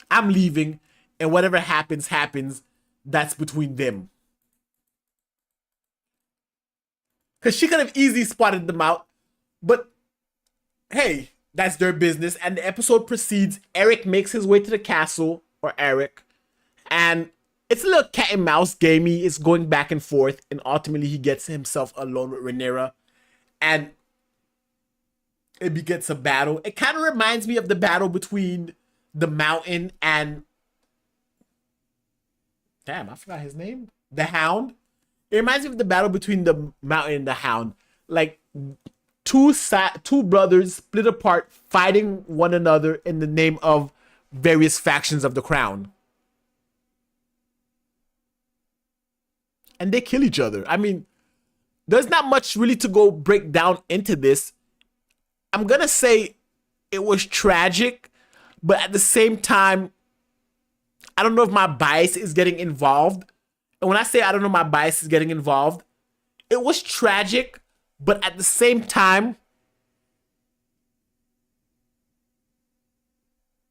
I'm leaving. And whatever happens, happens. That's between them. Because she could have easily spotted them out. But, hey, that's their business. And the episode proceeds. Eric makes his way to the castle. Or Eric. And It's a little cat and mouse gamey. It's going back and forth, and ultimately he gets himself alone with Rhaenyra, and it begets a battle. It kind of reminds me of the battle between the Mountain and damn, I forgot his name. The Hound. It reminds me of the battle between the Mountain and the Hound. Like two brothers split apart, fighting one another in the name of various factions of the crown. And they kill each other. I mean, there's not much really to go break down into this. I'm gonna say it was tragic, but at the same time, I don't know if my bias is getting involved. And when I say I don't know my bias is getting involved, it was tragic, but at the same time,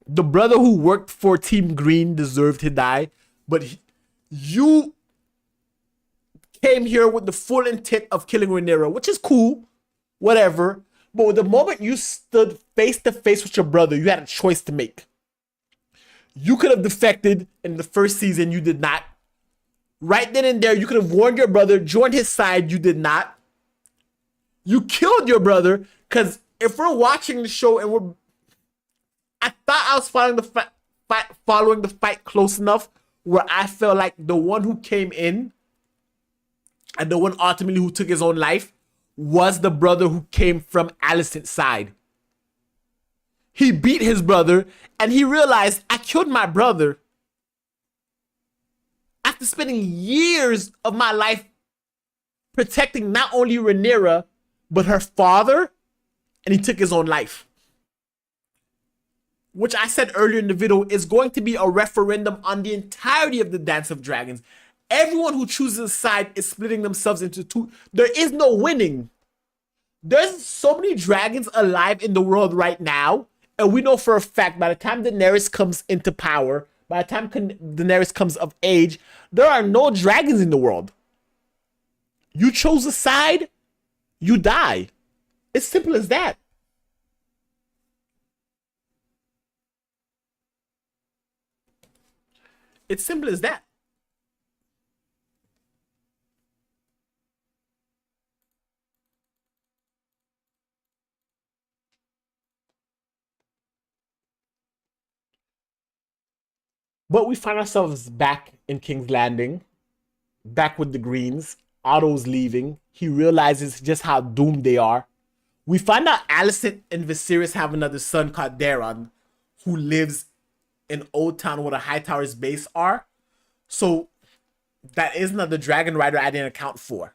the brother who worked for Team Green deserved to die. But you came here with the full intent of killing Rhaenyra, which is cool, whatever. But the moment you stood face to face with your brother, you had a choice to make. You could have defected in the first season, you did not. Right then and there, you could have warned your brother, joined his side, you did not. You killed your brother, because if we're watching the show and I thought I was following the fight close enough where I felt like the one who came in and the one ultimately who took his own life was the brother who came from Alicent's side. He beat his brother and he realized, I killed my brother after spending years of my life protecting not only Rhaenyra, but her father, and he took his own life. Which I said earlier in the video is going to be a referendum on the entirety of the Dance of Dragons. Everyone who chooses a side is splitting themselves into two. There is no winning. There's so many dragons alive in the world right now, and we know for a fact by the time Daenerys comes into power, by the time Daenerys comes of age, there are no dragons in the world. You chose a side, you die. It's simple as that. It's simple as that. But we find ourselves back in King's Landing, back with the Greens. Otto's leaving. He realizes just how doomed they are. We find out Alicent and Viserys have another son called Daeron, who lives in Old Town where the Hightower's base are. So that is another dragon rider I didn't account for.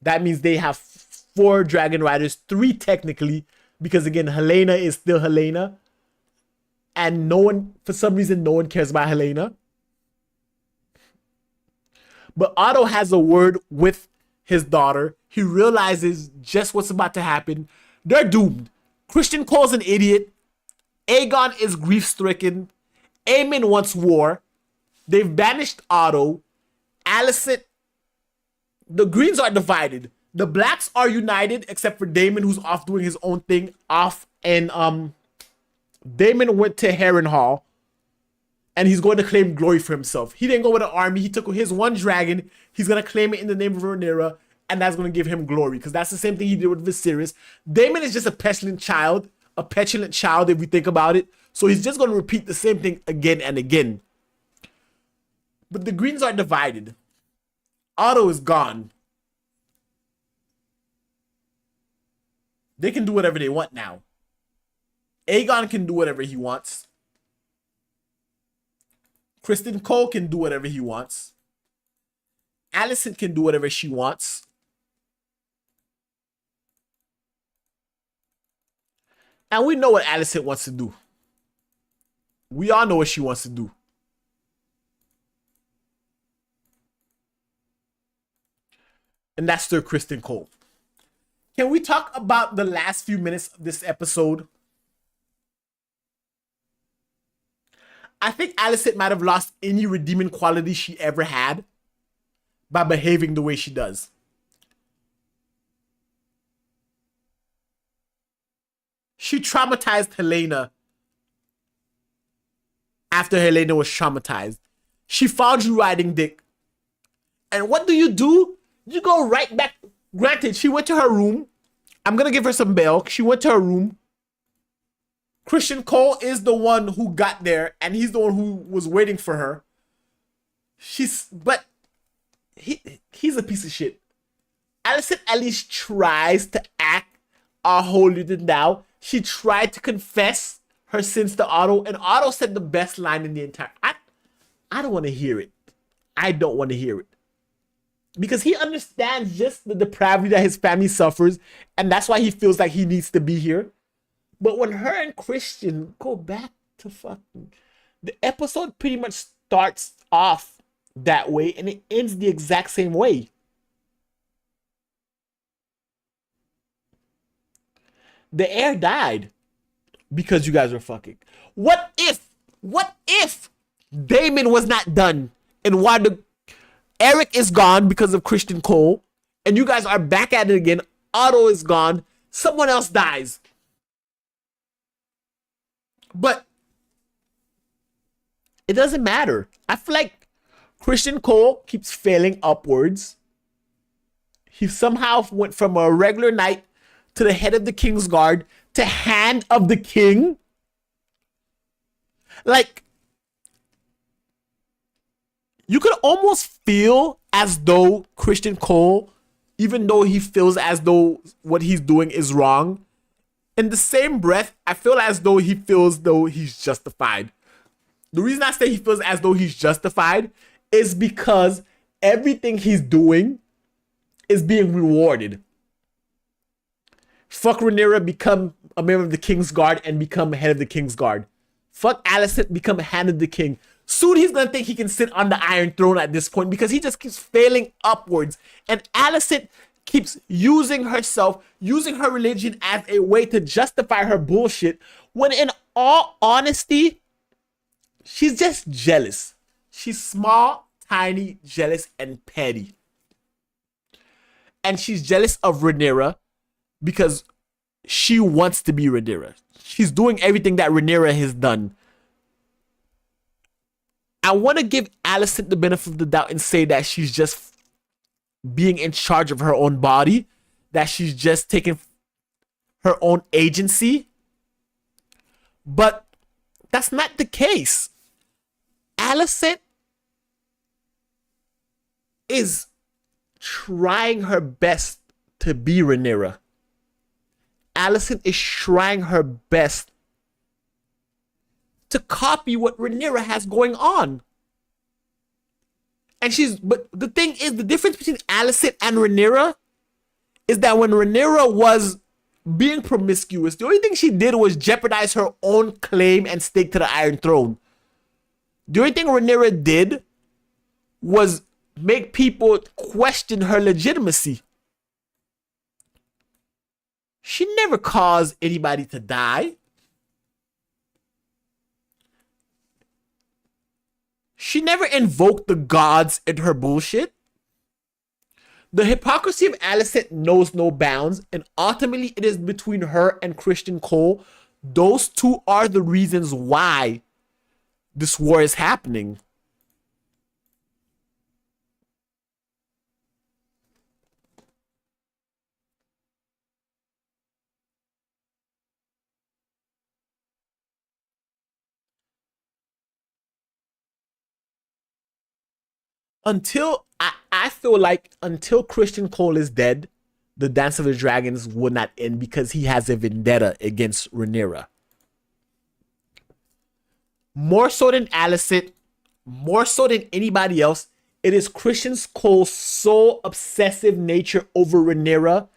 That means they have 4 dragon riders, 3 technically, because again, Helena is still Helena. And no one, for some reason, no one cares about Helena. But Otto has a word with his daughter. He realizes just what's about to happen. They're doomed. Christian Cole's an idiot. Aegon is grief-stricken. Aemon wants war. They've banished Otto. Alicent. The Greens are divided. The Blacks are united, except for Daemon, who's off doing his own thing. Daemon went to Harrenhal, and he's going to claim glory for himself. He didn't go with an army. He took his one dragon. He's going to claim it in the name of Rhaenyra, and that's going to give him glory, because that's the same thing he did with Viserys. Daemon is just a petulant child if we think about it. So he's just going to repeat the same thing again and again. But the Greens are divided. Otto is gone. They can do whatever they want now. Aegon can do whatever he wants. Kristen Cole can do whatever he wants. Alicent can do whatever she wants. And we know what Alicent wants to do. We all know what she wants to do. And that's Sir Kristen Cole. Can we talk about the last few minutes of this episode? I think Alicent might have lost any redeeming quality she ever had by behaving the way she does. She traumatized Helena after Helena was traumatized. She found you riding dick. And what do? You go right back. Granted, she went to her room. I'm going to give her some bail. She went to her room. Christian Cole is the one who got there, and he's the one who was waiting for her. But he's a piece of shit. Allison at least tries to act holier than thou. She tried to confess her sins to Otto, and Otto said the best line in the entire. I don't want to hear it. I don't want to hear it. Because he understands just the depravity that his family suffers, and that's why he feels like he needs to be here. But when her and Christian go back to fucking... The episode pretty much starts off that way, and it ends the exact same way. The heir died because you guys were fucking. What if Damon was not done, and why Eric is gone because of Christian Cole, and you guys are back at it again? Otto is gone. Someone else dies. But it doesn't matter. I feel like Christian Cole keeps failing upwards. He somehow went from a regular knight to the head of the King's Guard to hand of the king. Like, you could almost feel as though Christian Cole, even though he feels as though what he's doing is wrong, in the same breath, I feel as though he feels though he's justified. The reason I say he feels as though he's justified is because everything he's doing is being rewarded. Fuck Rhaenyra, become a member of the King's Guard and become head of the King's Guard. Fuck Alicent, become hand of the king. Soon he's gonna think he can sit on the Iron Throne at this point because he just keeps failing upwards. And Alicent keeps using herself, using her religion as a way to justify her bullshit, when in all honesty, she's just jealous. She's small, tiny, jealous, and petty. And she's jealous of Rhaenyra because she wants to be Rhaenyra. She's doing everything that Rhaenyra has done. I want to give Alicent the benefit of the doubt and say that she's just being in charge of her own body, that she's just taking her own agency. But that's not the case. Alicent is trying her best to be Rhaenyra. Alicent is trying her best to copy what Rhaenyra has going on. And but the thing is, the difference between Alicent and Rhaenyra is that when Rhaenyra was being promiscuous, the only thing she did was jeopardize her own claim and stake to the Iron Throne. The only thing Rhaenyra did was make people question her legitimacy. She never caused anybody to die. She never invoked the gods in her bullshit. The hypocrisy of Alicent knows no bounds, and ultimately it is between her and Christian Cole. Those two are the reasons why this war is happening. I feel like until Christian Cole is dead, the Dance of the Dragons will not end because he has a vendetta against Rhaenyra. More so than Alicent, more so than anybody else, it is Christian Cole's sole obsessive nature over Rhaenyra,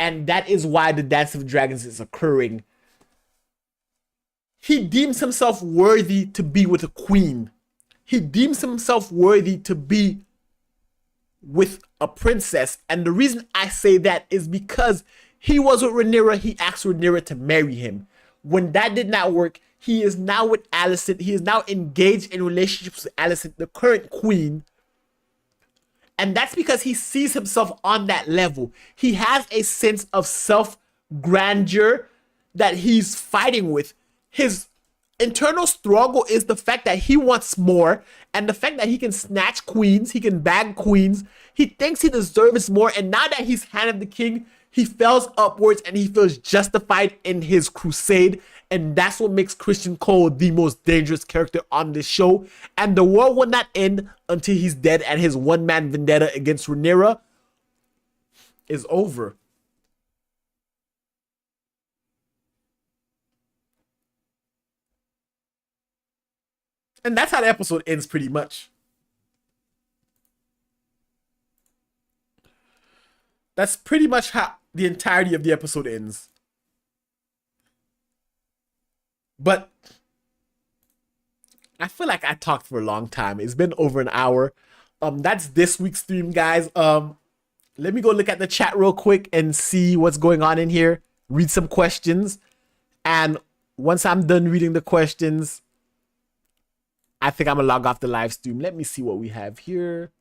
and that is why the Dance of the Dragons is occurring. He deems himself worthy to be with a queen. He deems himself worthy to be with a princess. And the reason I say that is because he was with Rhaenyra. He asked Rhaenyra to marry him. When that did not work, he is now with Alicent. He is now engaged in relationships with Alicent, the current queen. And that's because he sees himself on that level. He has a sense of self-grandeur that he's fighting with. His internal struggle is the fact that he wants more, and the fact that he can snatch queens, he can bag queens. He thinks he deserves more, and now that he's hand of the king, he falls upwards and he feels justified in his crusade. And that's what makes Christian Cole the most dangerous character on this show. And the war will not end until he's dead and his one-man vendetta against Rhaenyra is over. And that's how the episode ends, pretty much. That's pretty much how the entirety of the episode ends. But I feel like I talked for a long time. It's been over an hour. That's this week's stream, guys. Let me go look at the chat real quick and see what's going on in here. Read some questions. And once I'm done reading the questions, I think I'm gonna log off the live stream. Let me see what we have here.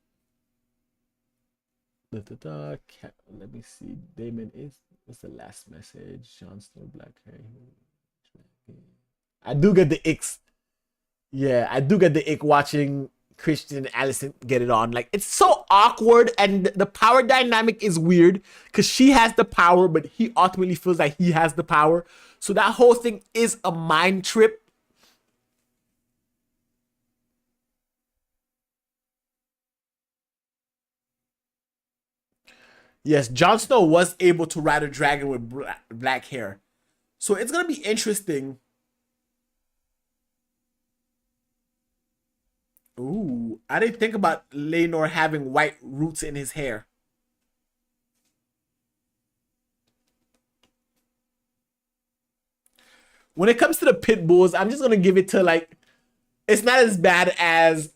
Let me see. Damon is. What's the last message? Jon Snow, black hair. I do get the icks. Yeah, I do get the ick watching Christian and Alicent get it on. Like, it's so awkward, and the power dynamic is weird because she has the power, but he ultimately feels like he has the power. So that whole thing is a mind trip. Yes, Jon Snow was able to ride a dragon with black hair. So it's going to be interesting. Ooh, I didn't think about Laenor having white roots in his hair. When it comes to the pit bulls, I'm just going to give it to, like, it's not as bad as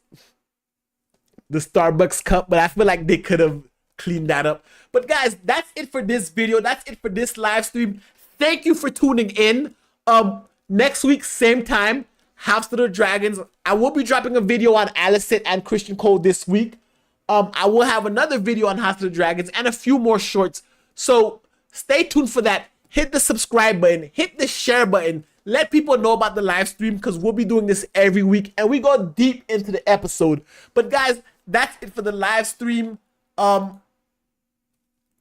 the Starbucks cup, but I feel like they could have cleaned that up. But guys, that's it for this video. That's it for this live stream. Thank you for tuning in. Next week, same time, House of the Dragons. I will be dropping a video on Alicent and Christian Cole this week. I will have another video on House of the Dragons and a few more shorts. So stay tuned for that. Hit the subscribe button. Hit the share button. Let people know about the live stream because we'll be doing this every week. And we go deep into the episode. But guys, that's it for the live stream.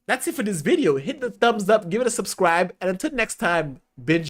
That's it for this video. Hit the thumbs up. Give it a subscribe. And until next time, binge.